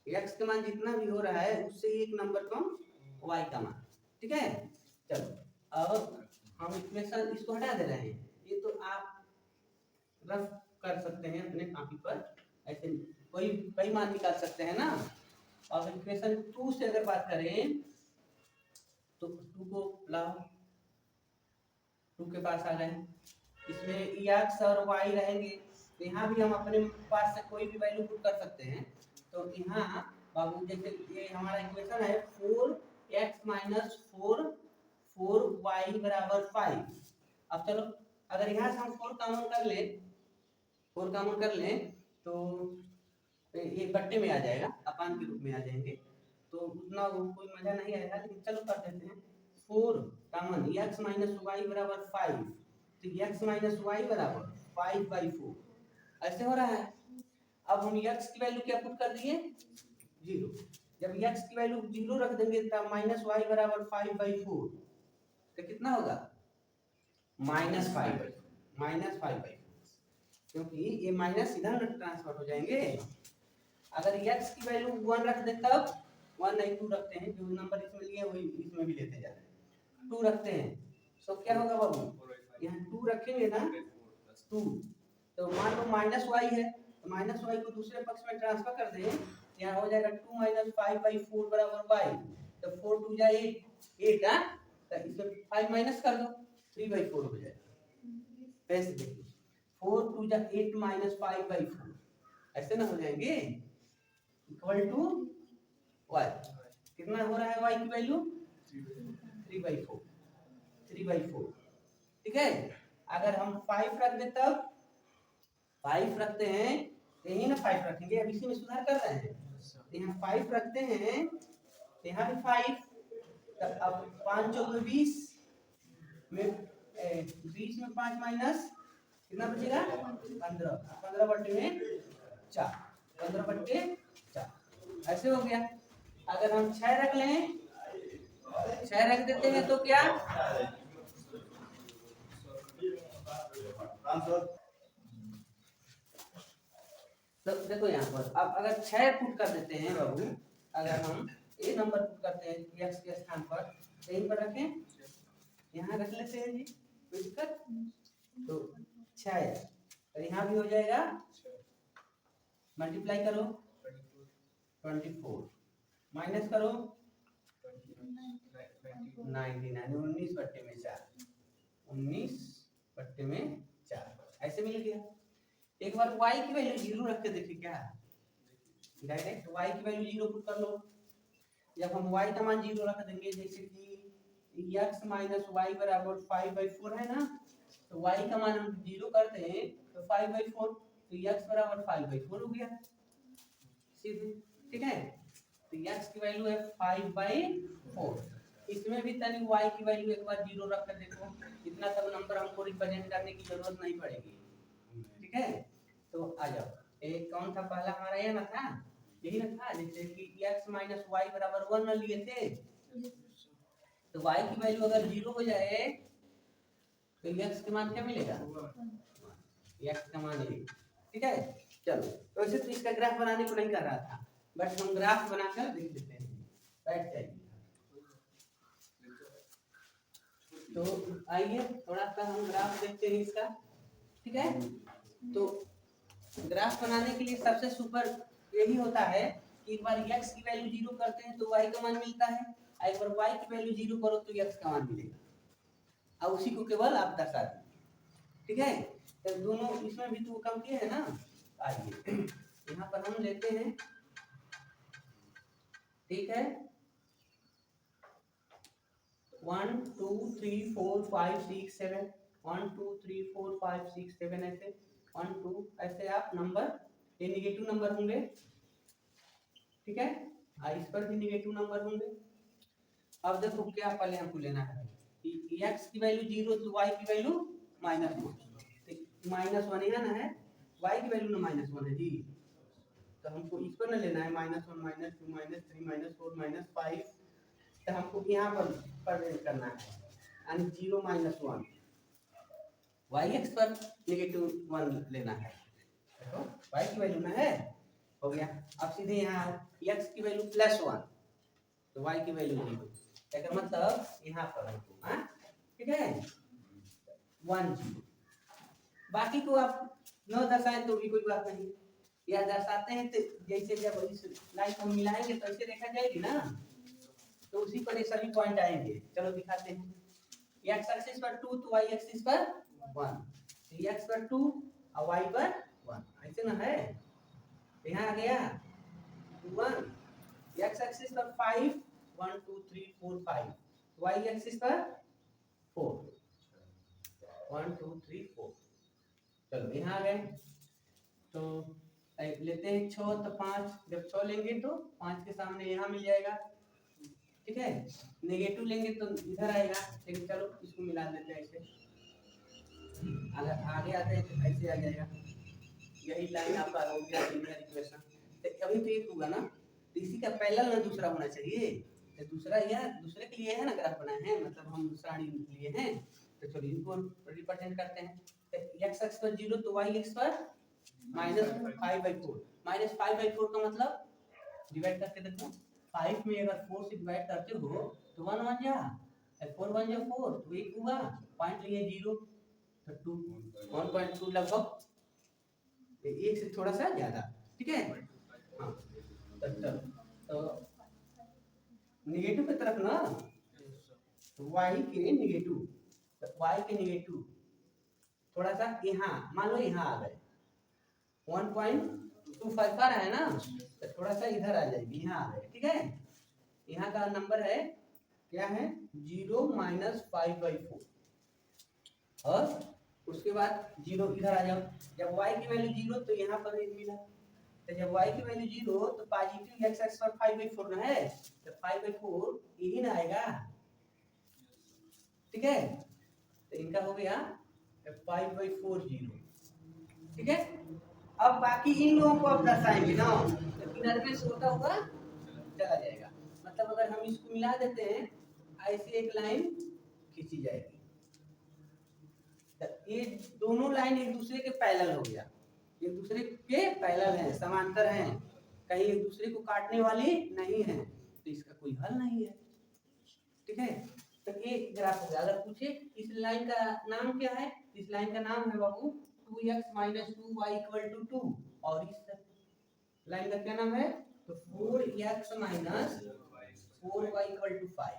[SPEAKER 1] x का मान जितना भी हो रहा है उससे एक नंबर कम y का मान, ठीक है। चलो अब हम इक्वेशन इसको हटा दे रहे हैं, ये तो आप रफ कर सकते हैं अपने कॉपी पर, ऐसे कोई कई मान निकाल सकते हैं ना। और इक्वेशन 2 से अगर बात करें तो 2 को लाओ, 2 के पास आ गए। इसमें x और y रहेंगे, तो यहाँ भी हम अपने पास से कोई भी वैल्यू पुट कर सकते हैं। तो यहाँ बाबू जैसे ये हमारा इक्वेशन है 4x माइनस 4y बराबर 5। अब चलो अगर यहाँ से हम 4 कॉमन कर लें तो ये बट्टे में आ जाएगा, अपान के रूप में आ जाएंगे, तो उतना कोई मजा नहीं आएगा, लेकिन चलो कर देते हैं 4 कॉमन x माइनस वाई बराबर 5, तो x माइनस वाई बराबर 5/4 ऐसे हो रहा है। अब हम x की वैल्यू क्या पुट कर दिए 0, जब x की वैल्यू 0 रख देंगे तब माइनस वाई बराबर 5/4, तो कितना होगा -5/4, क्योंकि ये माइनस इधर ट्रांसफर हो जाएंगे। अगर x की वैल्यू 1 रख दे तब 1 नहीं 2 रखते हैं, जो नंबर इसमें लिए वही इसमें भी लेते जा रहे हैं, 2 रखते हैं, तो क्या होगा बाबू यहाँ 2 रखेंगे ना 2, तो मान लो माइनस वाई है, तो माइनस वाई को दूसरे पक्ष में ट्रांसफर कर दें, यहाँ हो जाएगा 2 माइनस 5/4 बराबर वाई, तो 4 2 जा 8 हाँ, तो इसमें 5 माइनस कर दो 3/4 हो जाएगा। ऐसे देखिए 4 2 जा 8 माइनस 5/4 ऐसे ना हो जाएंगे, इक्वल टू y कितना हो रहा है y की वैल्यू 3/4, ठीक है। अगर हम 5 रख दे तब 5 रखते हैं, यही ना 5 रखेंगे, अब इसी में सुधार कर रहे हैं, तो यहाँ 5 रखते हैं, तो यहाँ भी 5, तो अब 5 चौके 20 में 20 में 5 माइनस कितना बचेगा 15/4, 15/4 ऐसे हो गया। अगर हम 6 रख लें, 6 रख देते हैं तो क्या तो देखो यहाँ पर अब अगर 6 पुट कर देते हैं बाबू, अगर हम ये नंबर पुट करते हैं x के स्थान पर, यहीं पर रखें, यहाँ रख लेते हैं जी, कोई दिक्कत, तो 6 और यहाँ भी हो जाएगा, मल्टीप्लाई करो 24 माइनस करो 99, 19/4 ऐसे मिल गया। एक बार y की वैल्यू 0 रख के देखिए क्या डायरेक्ट y की वैल्यू 0 पुट कर लो। जब हम y का मान 0 रख देंगे, जैसे कि x माइनस वाई बराबर 5/4 है ना, तो y का मान हम 0 करते हैं तो 5/4, तो x बराबर 5/4 हो गया सीधे, ठीक है। तो x की वैल्यू है 5/4। इसमें भी तनी y की वैल्यू एक बार 0 रख कर देखो, इतना सब नंबर हमको रिप्रेजेंट करने की जरूरत नहीं पड़ेगी, ठीक है। तो आ जाओ, एक कौन था पहला हमारा, ये ना था, यही ना था, जैसे कि x माइनस वाई बराबर 1 न लिए थे, तो y की वैल्यू अगर 0 हो जाए तो x का मान क्या मिलेगा, x का मान 1, ठीक है। चलो तो वैसे तो इसका ग्राफ बनाने को नहीं कर रहा था, बट हम ग्राफ बनाकर देख लेते हैं, बैठ जाइए। तो आइए थोड़ा सा हम ग्राफ देखते हैं इसका, ठीक है। तो ग्राफ बनाने के लिए सबसे सुपर यही होता है कि एक बार x की वैल्यू 0 करते हैं तो y का मान मिलता है, और एक बार y की वैल्यू 0 करो तो x का मान मिलेगा, और उसी को केवल आप दर्शा दीजिए, ठीक है। तो दोनों इसमें भी तो कम किए है ना, आइए यहाँ पर हम लेते हैं, ठीक है, 1 2 3 4 5 6 7, 1 2 3 4 5 6 7 ऐसे 1 2 ऐसे आप नंबर, ये निगेटिव नंबर होंगे, ठीक है, और इस पर भी निगेटिव नंबर होंगे। अब देखो क्या पहले हमको लेना है कि x की वैल्यू 0 तो y की वैल्यू -1, तो -1 यहाँ ना है, y की वैल्यू ना -1 है जी, तो हमको इस पर ना लेना है -1 -2 -3 -4 -5, तो हमको यहाँ पर प्रेजेंट करना है, यानी 0 -1 y x पर -1 लेना है, देखो y की वैल्यू ना है, हो गया। अब सीधे यहाँ x की वैल्यू +1 तो y की वैल्यू 0, इसका मतलब यहाँ पर हमको, हाँ ठीक है, 1 0, बाकी को आप न दर्शाएं तो भी कोई बात नहीं, या दर्शाते हैं तो जैसे जब इस लाइन को मिलाएंगे तो ऐसे देखा जाएगी ना, तो उसी पर ये सभी पॉइंट आएंगे। चलो दिखाते हैं, x एक्सिस पर 2 तो y एक्सिस पर 1, तो x पर 2 और y पर 1, ऐसे ना है। यहाँ आ गया 1, x एक्सिस पर 5 1 2 3 4 5, y एक्सिस पर 4 1 2 3 4। चलो यहाँ आ गए, तो लेते हैं 6 तो 5, जब 6 लेंगे तो 5 के सामने यहाँ मिल जाएगा, ठीक है। नेगेटिव लेंगे तो इधर आएगा, लेकिन चलो इसको मिला देते हैं ऐसे, अगर आगे आते हैं तो ऐसे आ जाएगा। यही लाइन आपका हो गया लीनियर इक्वेशन। तो अभी तो एक होगा ना, तो इसी का पैरेलल ना दूसरा होना चाहिए, तो दूसरा यह दूसरे के लिए है ना ग्राफ बनाए हैं, मतलब हम सारणी लिए हैं। तो चलिए इनको रिप्रेजेंट करते हैं। तो x एक्स पर 0 तो y एक्स पर -5/4, -5/4 का मतलब डिवाइड करके देखो, 5 में अगर 4 से डिवाइड करते हो तो 1 1 जा 4 1 जा 4, तो 1 होगा, पॉइंट लिए 0 तो 2 1.2 लगभग, एक से थोड़ा सा ज्यादा, ठीक है। हाँ तो नेगेटिव की तरफ ना, तो y के नेगेटिव, तो y के नेगेटिव थोड़ा सा यहाँ, मान लो यहाँ आ गए 1.25 का है ना, तो थोड़ा सा इधर आ जाएगी, यहाँ आ गए, ठीक है। यहाँ का नंबर है क्या है 0 -5/4, और उसके बाद 0 इधर आ जाओ, जब y की वैल्यू 0 तो यहाँ पर 1 मिला, तो जब y की वैल्यू 0 तो पॉजिटिव x एक्स पर 5/4 ना है, तो 5/4 यही ना आएगा, ठीक है। तो इनका हो गया 5/4 0, ठीक है। अब बाकी इन लोगों को आप दर्शाएंगे ना, तो किनारे में से होता हुआ चला जाएगा, मतलब अगर हम इसको मिला देते हैं ऐसे एक लाइन खींची जाएगी, तो ये दोनों लाइन एक दूसरे के पैरेलल हो गया, एक दूसरे के पैरेलल हैं, समांतर हैं, कहीं एक दूसरे को काटने वाली नहीं है, तो इसका कोई हल नहीं है, ठीक है। तो ये ग्राफ हो गया। अगर पूछे इस लाइन का नाम क्या है, इस लाइन का नाम है बाबू 2x - 2y = 2, और इस लाइन का क्या नाम है, तो 4x - 4y = 5,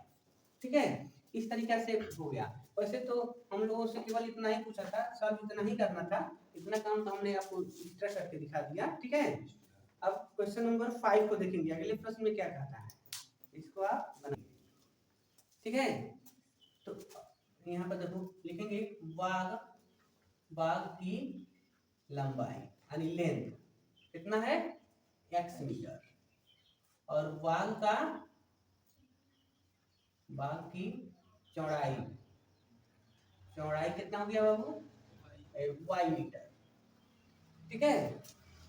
[SPEAKER 1] ठीक है। इस तरीके से हो गया। वैसे तो हम लोगों से केवल इतना ही पूछा था, सॉल्व इतना ही करना था, इतना काम तो हमने आपको इस तरह करके दिखा दिया, ठीक है। अब क्वेश्चन नंबर 5 को देखेंगे, अगले प्रश्न में क्या कहता है, इसको आप बनाइए, ठीक है। तो यहाँ पर देखो लिखेंगे बाघ की लंबाई यानी लेंथ कितना है x मीटर, और बाघ की चौड़ाई कितना हो गया बाबू y मीटर, ठीक है।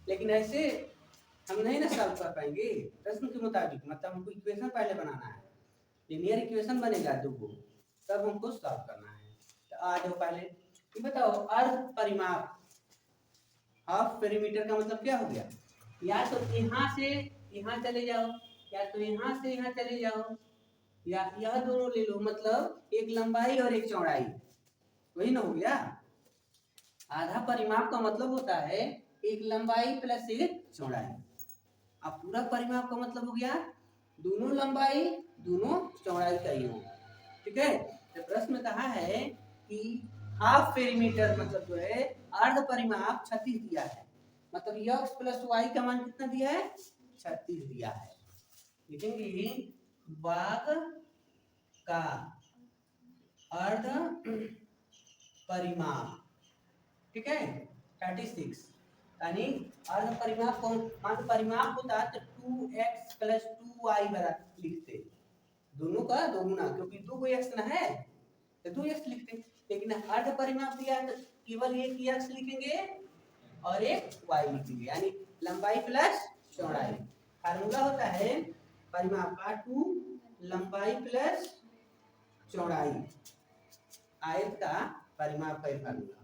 [SPEAKER 1] लेकिन ऐसे हम नहीं ना सॉल्व कर पाएंगे प्रश्न के मुताबिक, मतलब हमको इक्वेशन पहले बनाना है, लीनियर इक्वेशन बनेगा दो, तब हमको सॉल्व करना है। तो आ जाओ पहले ये बताओ, अर्ध परिमाप हाफ पेरीमीटर का मतलब क्या हो गया, या तो यहाँ से यहाँ चले जाओ, या तो यहाँ से यहाँ चले जाओ, या यह दोनों ले लो, मतलब एक लंबाई और एक चौड़ाई, वही ना हो गया। आधा परिमाप का मतलब होता है एक लंबाई प्लस एक चौड़ाई, अब पूरा परिमाप का मतलब हो गया दोनों लंबाई दोनों चौड़ाई का योग, ठीक है। तो प्रश्न में कहा है कि हाफ पेरीमीटर मतलब जो है अर्ध परिमाप 36 दिया है, मतलब x + y का मान कितना दिया है 36 दिया है। लिखेंगे बाघ का अर्ध परिमाप, ठीक है 36, यानी अर्ध परिमाप कौन मान परिमाप होता तो 2x + 2y बराबर लिखते, दोनों का दोगुना, क्योंकि दो को x ना है तो 2x लिखते, लेकिन अर्ध परिमाप दिया है तो केवल एक x लिखेंगे और एक y लिखेंगे, यानी लंबाई प्लस चौड़ाई। फार्मूला होता है परिमाप का 2 लंबाई प्लस चौड़ाई, आयत का परिमाप का फार्मूला।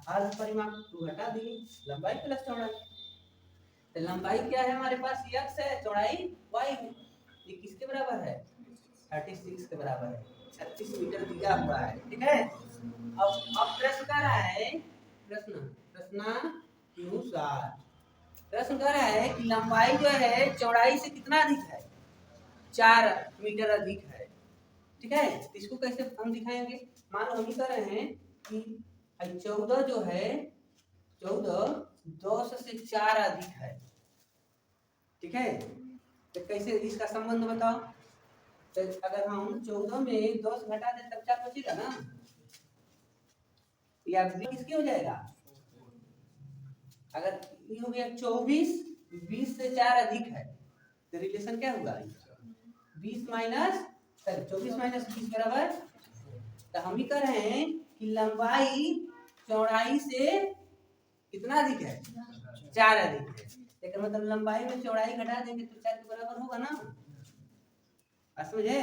[SPEAKER 1] अर्ध परिमाप 2 हटा दिए, लंबाई प्लस चौड़ाई, तो लंबाई क्या है हमारे पास x है, चौड़ाई y है, ये किसके बराबर है 36 के बराबर है, 36 मीटर दिया हुआ है, ठीक है। अब प्रश्न कह रहा है, प्रश्न कह रहा है कि लंबाई जो है चौड़ाई से कितना अधिक है 4 मीटर अधिक है, ठीक है, तो इसको कैसे हम दिखाएंगे? मान लो हम ही कर रहे हैं कि 14 जो है 14 10 से 4 अधिक है, ठीक है, तो कैसे इसका संबंध बताओ? तो अगर हम 14 में 10 घटा दें तब 4 बचेगा ना, या किसके हो जाएगा? अगर ये हो गया 24 20 से 4 अधिक है तो रिलेशन क्या होगा? 20 माइनस 24 माइनस 20 बराबर, तो हम ही कह रहे हैं कि लंबाई चौड़ाई से कितना अधिक है? 4 अधिक है। लेकिन मतलब लंबाई में चौड़ाई घटा देंगे तो 4 के बराबर होगा ना, समझे?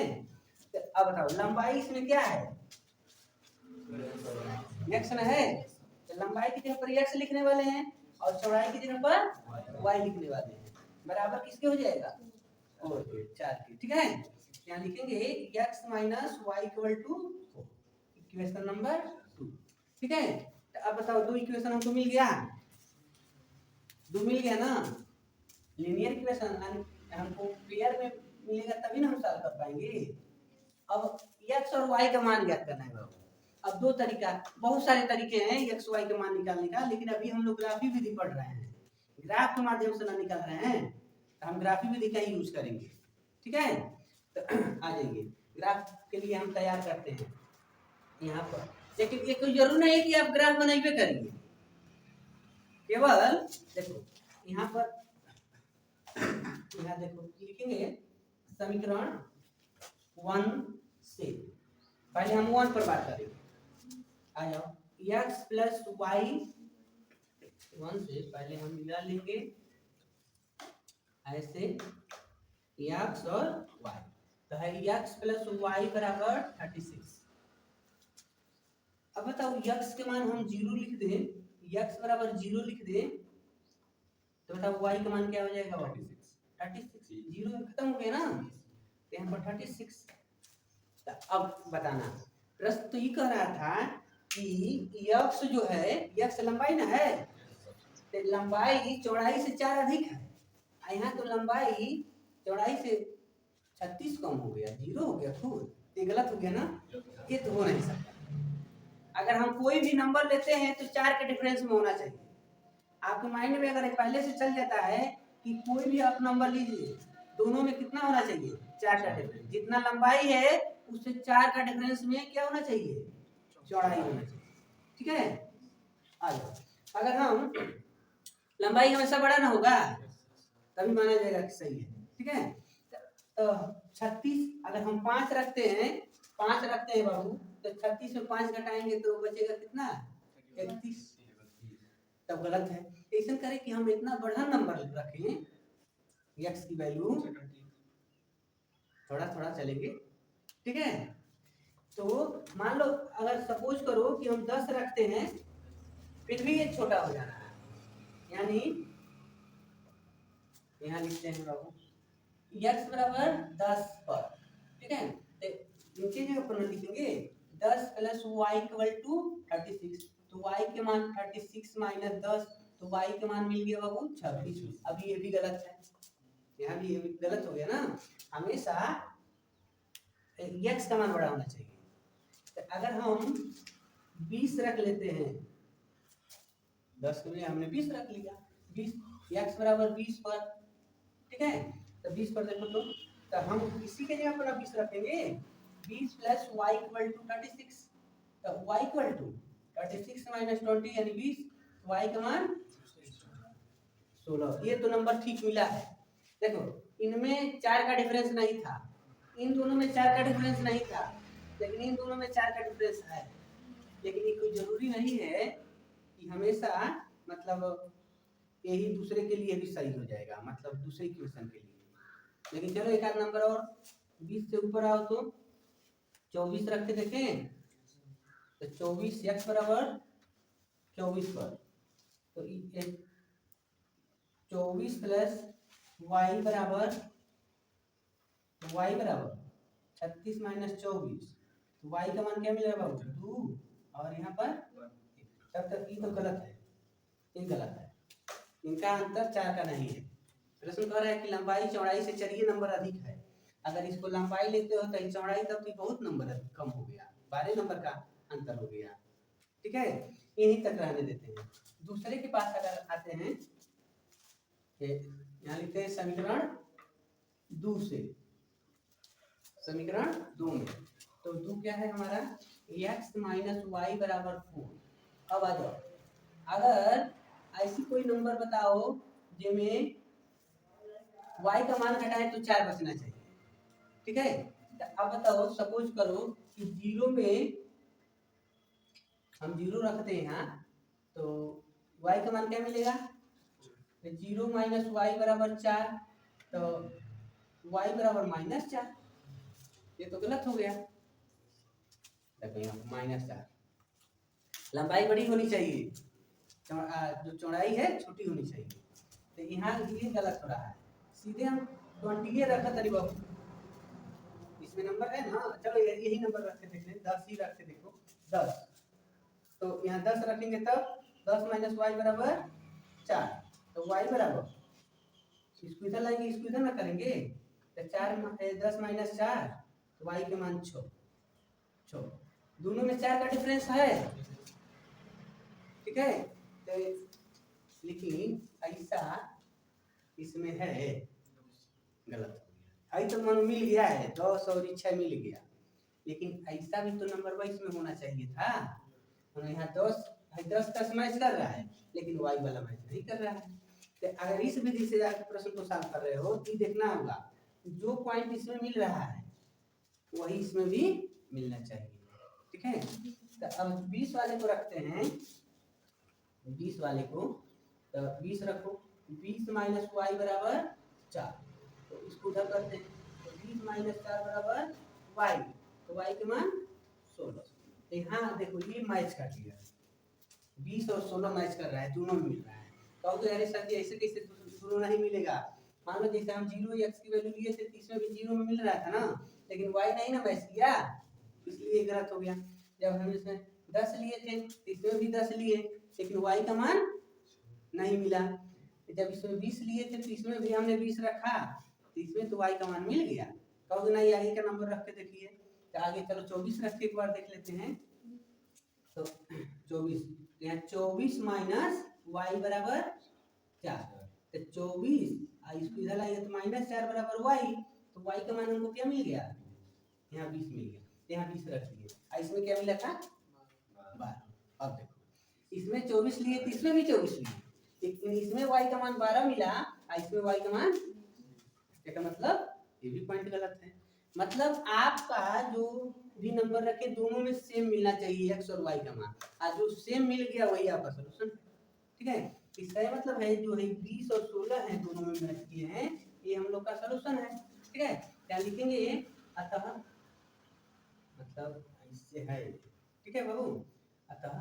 [SPEAKER 1] तो अब बताओ लंबाई इसमें क्या है? x ना है, तो लंबाई की जगह पर x लिखने वाले हैं और चौड़ाई की जगह पर y लिखने वाले हैं, बराबर किसके हो जाएगा? और 4 के, ठीक है। यहाँ लिखेंगे x minus y equal to equation number 2, ठीक है। तो अब बताओ 2 इक्वेशन हमको मिल गया, 2 मिल गया ना, लीनियर इक्वेशन हमको पेयर में मिलेगा तभी ना हम सॉल्व कर पाएंगे। अब x और y का मान ज्ञात करना है बाबू। अब दो तरीका, बहुत सारे तरीके हैं x y का मान निकालने का, लेकिन अभी हम लोग ग्राफी विधि पढ़ रहे हैं, ग्राफ के माध्यम से ना निकाल रहे हैं, तो हम ग्राफी विधि का ही यूज करेंगे, ठीक है। तो आ जाइए ग्राफ के लिए हम तैयार करते हैं यहाँ पर, लेकिन ये कोई जरूर नहीं है कि आप ग्राफ बनाइए करिए, केवल देखो यहाँ पर, यहाँ देखो लिखेंगे समीकरण 1 से, पहले हम 1 पर बात करेंगे, आ जाओ x प्लस वाई 1 से पहले हम मिला लेंगे ऐसे x और y, तो है x प्लस वाई बराबर 36। अब बताओ x के मान हम 0 लिख दें, x बराबर 0 लिख दें, तो बताओ y का मान क्या हो जाएगा? 36, 0 खत्म हो गया ना, तो यहाँ पर 36। तो अब बताना, प्रश्न तो ये कह रहा था कि x जो है, x लंबाई ना है, तो लंबाई चौड़ाई से 4 अधिक है, यहाँ तो लंबाई चौड़ाई से 36 कम हो गया, 0 हो गया खुद, ये गलत हो गया ना, ये तो हो नहीं सकता। अगर हम कोई भी नंबर लेते हैं तो 4 के डिफरेंस में होना चाहिए। आपके माइंड में अगर पहले से चल जाता है कि कोई भी आप नंबर लीजिए, दोनों में कितना होना चाहिए? 4 का डिफरेंस, जितना लंबाई है उससे 4 का डिफरेंस में क्या होना चाहिए? चौड़ाई होना चाहिए, ठीक है। आ जाओ, अगर हम लंबाई हमेशा बड़ा ना होगा तभी माना जाएगा कि सही है, ठीक है। तो 36 अगर हम 5 रखते हैं, 5 रखते हैं बाबू, तो 36 में 5 घटाएंगे तो बचेगा कितना? 31, तब गलत है। ऐसा करें कि हम इतना बड़ा नंबर रखें, x की वैल्यू थोड़ा थोड़ा चलेंगे, ठीक है। तो मान लो अगर सपोज करो कि हम 10 रखते हैं, फिर भी ये छोटा हो जाना है, यानी यहाँ लिखते हैं बाबू x बराबर 10 पर, ठीक है। तो नीचे जगह पर लिखेंगे 10 प्लस वाई इक्वल टू 36, तो y के मान 36 माइनस 10, तो y के मान मिल गया बाबू 26। अभी ये भी गलत है, यहाँ भी ये भी गलत हो गया ना, हमेशा x का मान बड़ा होना चाहिए। तो अगर हम 20 रख लेते हैं, 10 के लिए हमने 20 रख लिया, 20 x बराबर 20 पर, ठीक है। तो 20 पर देखो तो हम इसी के जगह पर 20 रखेंगे, 20 प्लस वाई इक्वल टू 36, तो y इक्वल टू 36 माइनस 20 यानी 20, y का मान 16। ये तो नंबर ठीक मिला है। देखो इनमें 4 का डिफरेंस नहीं था, इन दोनों में 4 का डिफरेंस नहीं था, लेकिन इन दोनों में 4 का डिफरेंस है। लेकिन ये कोई जरूरी नहीं है कि हमेशा मतलब यही दूसरे के लिए भी सही हो जाएगा, मतलब दूसरे इक्वेशन के लिए। लेकिन चलो एक आध नंबर और 20 से ऊपर आओ तो 24 रख के देखें, तो 24 x बराबर 24 पर, तो 24 प्लस y बराबर 36 माइनस 24, तो y का मान क्या मिलेगा बाबू? 2, और यहाँ पर तब तक ये तो गलत है, ये गलत है, इनका अंतर 4 का नहीं है। प्रश्न कह रहा है कि लंबाई चौड़ाई से चलिए नंबर अधिक है, अगर इसको लंबाई लेते हो तो चौड़ाई तब भी बहुत नंबर कम हो गया, 12 नंबर का अंतर हो गया। ठीक है, यहीं तक रहने देते हैं। दूसरे के पास अगर आते हैं, यहाँ लिखते हैं समीकरण 2 से, समीकरण 2 में, तो 2 क्या है हमारा, x माइनस वाई बराबर 4। अब आ जाओ, अगर ऐसी कोई नंबर बताओ जिसमें y का मान घटाए तो 4 बचना चाहिए। ठीक है, तो अब बताओ, सपोज करो कि 0 में हम 0 रखते हैं यहाँ, तो y का मान क्या मिलेगा, 0 माइनस वाई बराबर 4, तो y बराबर -4। ये तो गलत हो गया, देखो यहाँ -4। लंबाई बड़ी होनी चाहिए, जो चौड़ाई है छोटी होनी चाहिए, तो यहाँ ये गलत हो रहा है। सीधे हम 20 रखा तरी बाबू, इसमें नंबर है ना, चलो यही नंबर रख के देख लें, 10 ही रख के देखो, 10, तो यहाँ 10 रखेंगे तब 10 माइनस वाई बराबर 4, तो y बराबर, इसको इधर लाएंगे, इसको इधर ना करेंगे, तो 10 माइनस 4, तो y के मान 6, दोनों में 4 का डिफरेंस है। ठीक है, तो लेकिन ऐसा इसमें है, गलत हो गया, आई तो मन मिल गया है, 10 और 6 मिल गया, लेकिन ऐसा भी तो नंबर वाइज में होना चाहिए था। तो यहाँ 10 मैच कर रहा है, लेकिन वाई वाला मैच नहीं कर रहा है। तो अगर इस विधि से जाकर प्रश्न को सॉल्व कर रहे हो तो देखना होगा जो पॉइंट इसमें मिल रहा है वही इसमें भी मिलना चाहिए। ठीक है, तो अब 20 वाले को रखते हैं, 20 वाले को, तो 20 रखो, 20 माइनस वाई बराबर 4, तो इसको उधर करते हैं, तो 20 माइनस 4 बराबर वाई, तो वाई के मान 16। तो यहाँ देखो ये मैच कर दिया, 20 और 16 मैच कर रहा है, दोनों में मिल रहा है। कहोगे अरे सर जी ऐसे कैसे दोनों नहीं मिलेगा, मान लो जैसे हम 0 x की वैल्यू लिए थे, इसमें भी 0 में मिल रहा था ना, लेकिन y नहीं ना मैच किया, इसलिए गलत हो गया। जब हम इसमें 10 लिए थे, इसमें भी 10 लिए, लेकिन y का मान नहीं मिला। जब इसमें 20 लिए थे, तो इसमें भी हमने 20 रखा, तो इसमें तो y का मान मिल गया। कहोगे नहीं आगे का नंबर रख के देखिए, तो आगे चलो 24 रख के एक बार देख लेते हैं, तो 24, यहाँ 24 माइनस वाई बराबर 4, तो 24, इसको इधर लाएंगे तो -4 बराबर वाई, तो वाई का मान हमको क्या मिल गया, यहाँ 20 मिल गया, यहाँ 20 रख दिए, इसमें क्या मिला था 12। अब देखो इसमें 24 लिए तो इसमें भी 24 लिए, लेकिन इसमें वाई का मान 12 मिला, इसमें वाई का मान, इसका मतलब ये भी पॉइंट गलत है। मतलब आपका जो भी नंबर रखे दोनों में सेम मिलना चाहिए, x और y का मान, आज जो सेम मिल गया वही आपका सॉल्यूशन। ठीक है, इसका मतलब है जो है 20 और 16 है, दोनों में मैच किए हैं, ये हम लोग का सॉल्यूशन है। ठीक है, क्या लिखेंगे ये, अतः, मतलब इससे है। ठीक है बाबू, अतः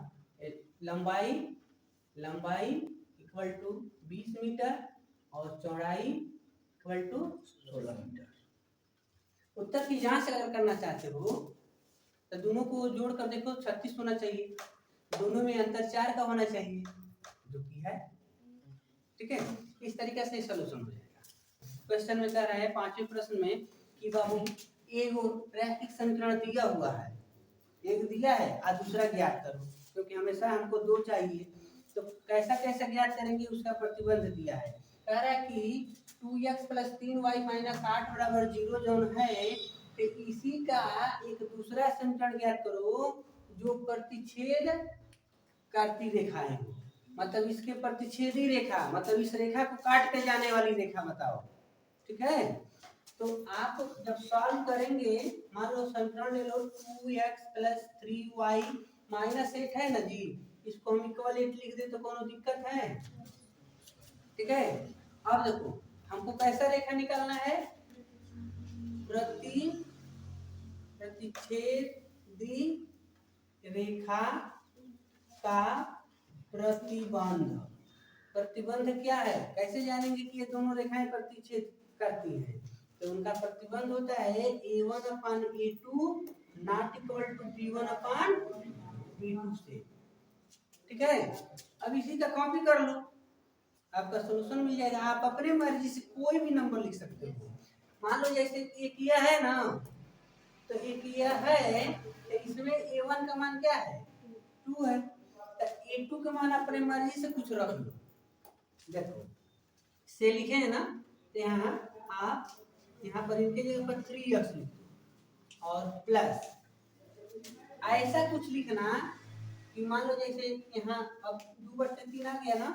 [SPEAKER 1] लंबाई इक्वल टू 20 मीटर और चौड़ाई इक्वल टू 16 मीटर। उत्तर की जांच अगर करना चाहते हो तो दोनों को जोड़कर देखो 36 होना चाहिए, दोनों में अंतर 4 का होना चाहिए, जो कि है। ठीक है, इस तरीके से सॉल्यूशन हो जाएगा। क्वेश्चन में कह रहा है 5वें प्रश्न में कि बाबू एक रैखिक समीकरण दिया हुआ है, एक दिया है और दूसरा ज्ञात करो, क्योंकि हमेशा हमको 2 चाहिए, तो कैसा कैसा ज्ञात करेंगे उसका प्रतिबंध दिया है। कह रहा है कि 2x + 3y - 8 बराबर 0 जोन है, तो इसी का एक दूसरा समीकरण ज्ञात करो जो प्रतिच्छेद करती रेखाएं हो, मतलब इसके प्रतिच्छेदी रेखा, मतलब इस रेखा को काट के जाने वाली रेखा बताओ। ठीक है, तो आप जब सॉल्व करेंगे, मान लो समीकरण ले लो 2x + 3y - 8 है ना जी, इसको हम इक्वलेट लिख दे तो कोनो दिक्कत है। ठीक है, अब देखो हमको कैसा रेखा निकालना है, प्रतिच्छेदी रेखा का प्रतिबंध। प्रतिबंध क्या है, कैसे जानेंगे कि ये दोनों रेखाएं प्रतिच्छेद करती हैं, तो उनका प्रतिबंध होता है a1/a2 ≠ b1/b2 से। ठीक है, अब इसी का कॉपी कर लो, आपका सॉल्यूशन मिल जाएगा। आप अपने मर्जी से कोई भी नंबर लिख सकते हो, मान लो जैसे ये किया है ना, तो ये किया है तो इसमें A1 का मान क्या है 2 है, तो A2 का मान अपने मर्जी से कुछ रख लो। देखो से लिखे है ना, तो यहाँ आप यहाँ पर इनके जगह पर 3x लिख दो और प्लस ऐसा कुछ लिखना कि मान लो जैसे यहाँ अब 2/3 आ गया ना,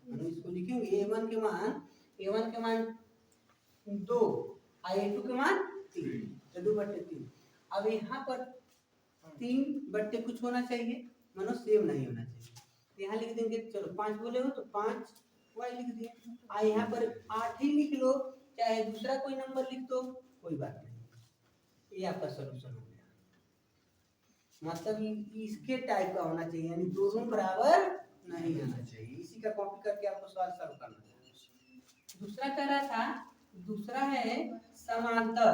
[SPEAKER 1] हम इसको लिखेंगे A1 के मान 2 और A2 के मान 3, तो 2/3। अब यहाँ पर 3 कुछ होना चाहिए, मानो सेम नहीं होना चाहिए, तो यहाँ लिख देंगे। चलो 5 बोले हो तो 5 y लिख दिए, और यहाँ पर 8 ही लिख लो, चाहे दूसरा कोई नंबर लिख दो, कोई बात नहीं। ये आपका सॉल्यूशन हो गया। मतलब इसके टाइप का होना चाहिए, यानी दोनों बराबर नहीं आना चाहिए। इसी का कॉपी करके आपको सवाल सॉल्व करना है। दूसरा कह रहा था, दूसरा है समांतर।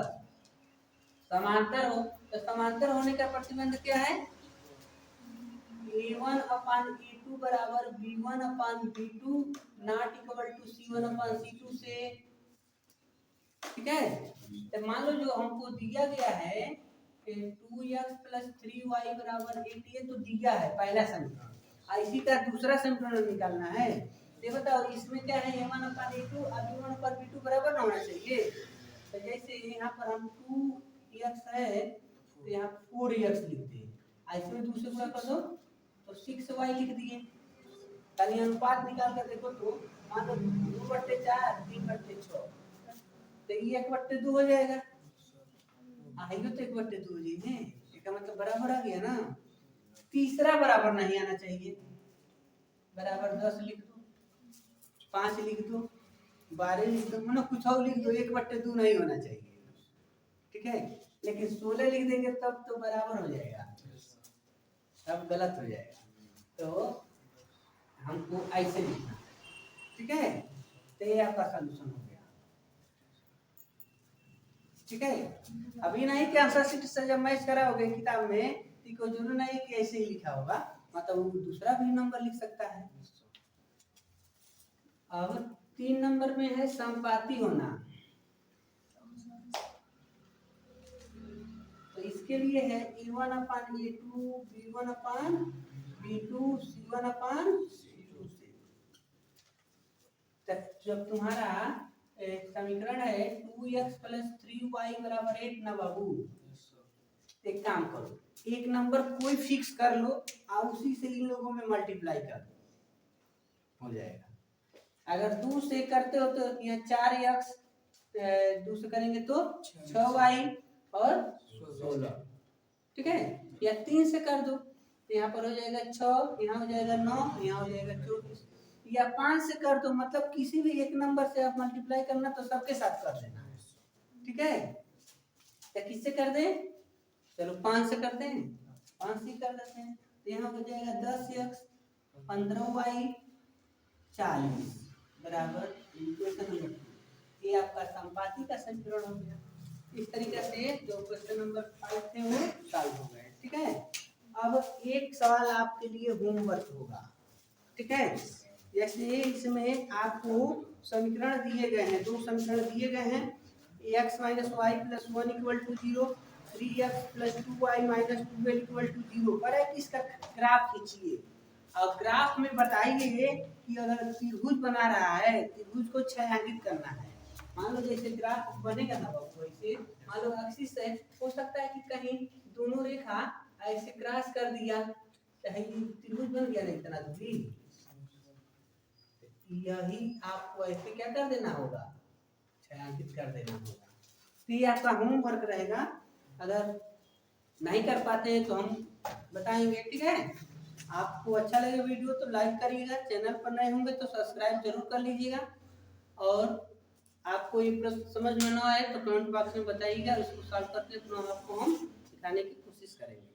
[SPEAKER 1] समांतर हो तो समांतर होने का प्रतिबंध क्या है, A1/A2 बराबर B1/B2 not equal to C1/C2 से। ठीक है, तो मान लो जो हमको दिया गया है 2x + 3y बराबर 8, ये तो दिया है पहला समीकरण। इसी का दूसरा समीकरण निकालना है। ये बताओ इसमें क्या है, A1/A2 और B1/B2 बराबर ना होना चाहिए। तो जैसे यहाँ पर हम 2x है तो यहाँ 4x लिखते हैं, इसमें दूसरे गुणा कर दो तो 6y लिख दिए। यानी अनुपात निकाल कर देखो तो मान लो 2/4 3/6, तो ये 1/2 हो जाएगा। आइयो तो 1/2 हो जाए, इसका मतलब बराबर आ गया ना। तीसरा बराबर नहीं आना चाहिए, बराबर 10 लिख दो, 5 लिख दो, 12 लिख दो, मतलब कुछ और लिख दो, 1/2 नहीं होना चाहिए। ठीक है, लेकिन 16 लिख देंगे तब तो बराबर हो जाएगा, तब गलत हो जाएगा। तो हमको ऐसे लिखना है। ठीक है, तो ये आपका सॉल्यूशन हो गया। ठीक है, अभी नहीं कि आंसर शीट से जब मैच कराओगे किताब में तो जरूर नहीं कि ऐसे ही लिखा होगा, मतलब वो दूसरा भी नंबर लिख सकता है। अब 3 नंबर में है संपाती होना, तो इसके लिए है A1/A2 B1/B2 C1/C2 से। जब तुम्हारा समीकरण है 2x + 3y बराबर 8 ना बाबू, एक काम करो, एक नंबर कोई फिक्स कर लो और उसी से इन लोगों में मल्टीप्लाई कर दो, हो जाएगा। अगर 2 से करते हो तो यहाँ 4x, 2 से करेंगे तो 6y और 16। ठीक है, या 3 से कर दो तो यहाँ पर हो जाएगा 6, यहाँ हो जाएगा 9, यहाँ हो जाएगा 24, या 5 से कर दो, मतलब किसी भी एक नंबर से आप मल्टीप्लाई करना तो सबके साथ कर देना है। ठीक है, या किससे कर दें, चलो 5 से कर दें, 5 से कर देते हैं, तो यहाँ हो जाएगा 10x 15y 40 बराबर इक्वेशन नंबर 2। ये आपका संपाती का समीकरण हो गया। इस तरीके से जो क्वेश्चन नंबर 5 थे वो सॉल्व हो गए। ठीक है, अब एक सवाल आपके लिए होमवर्क होगा। ठीक है, जैसे इसमें आपको समीकरण दिए गए हैं, 2 समीकरण दिए गए हैं, x - y + 1 = 0, 3x + 2y - 12 = 0 पर है कि इसका ग्राफ खींचिए और ग्राफ में बताइए कि अगर त्रिभुज बना रहा है, त्रिभुज को छायांकित करना है। मान लो जैसे ग्राफ बनेगा ना बाबू, ऐसे मान लो एक्सिस है, हो सकता है कि कहीं दोनों रेखा ऐसे क्रॉस कर दिया, चाहे त्रिभुज बन गया, नहीं इतना दूरी, यही आपको ऐसे क्या कर देना होगा, छायांकित कर देना होगा। तो ये आपका होमवर्क रहेगा, अगर नहीं कर पाते हैं तो हम बताएंगे। ठीक है, आपको अच्छा लगे वीडियो तो लाइक करिएगा, चैनल पर नए होंगे तो सब्सक्राइब जरूर कर लीजिएगा, और आपको ये प्रश्न समझ में ना आए तो कमेंट बॉक्स में बताइएगा, उसको सॉल्व करके तो आपको हम सिखाने की कोशिश करेंगे।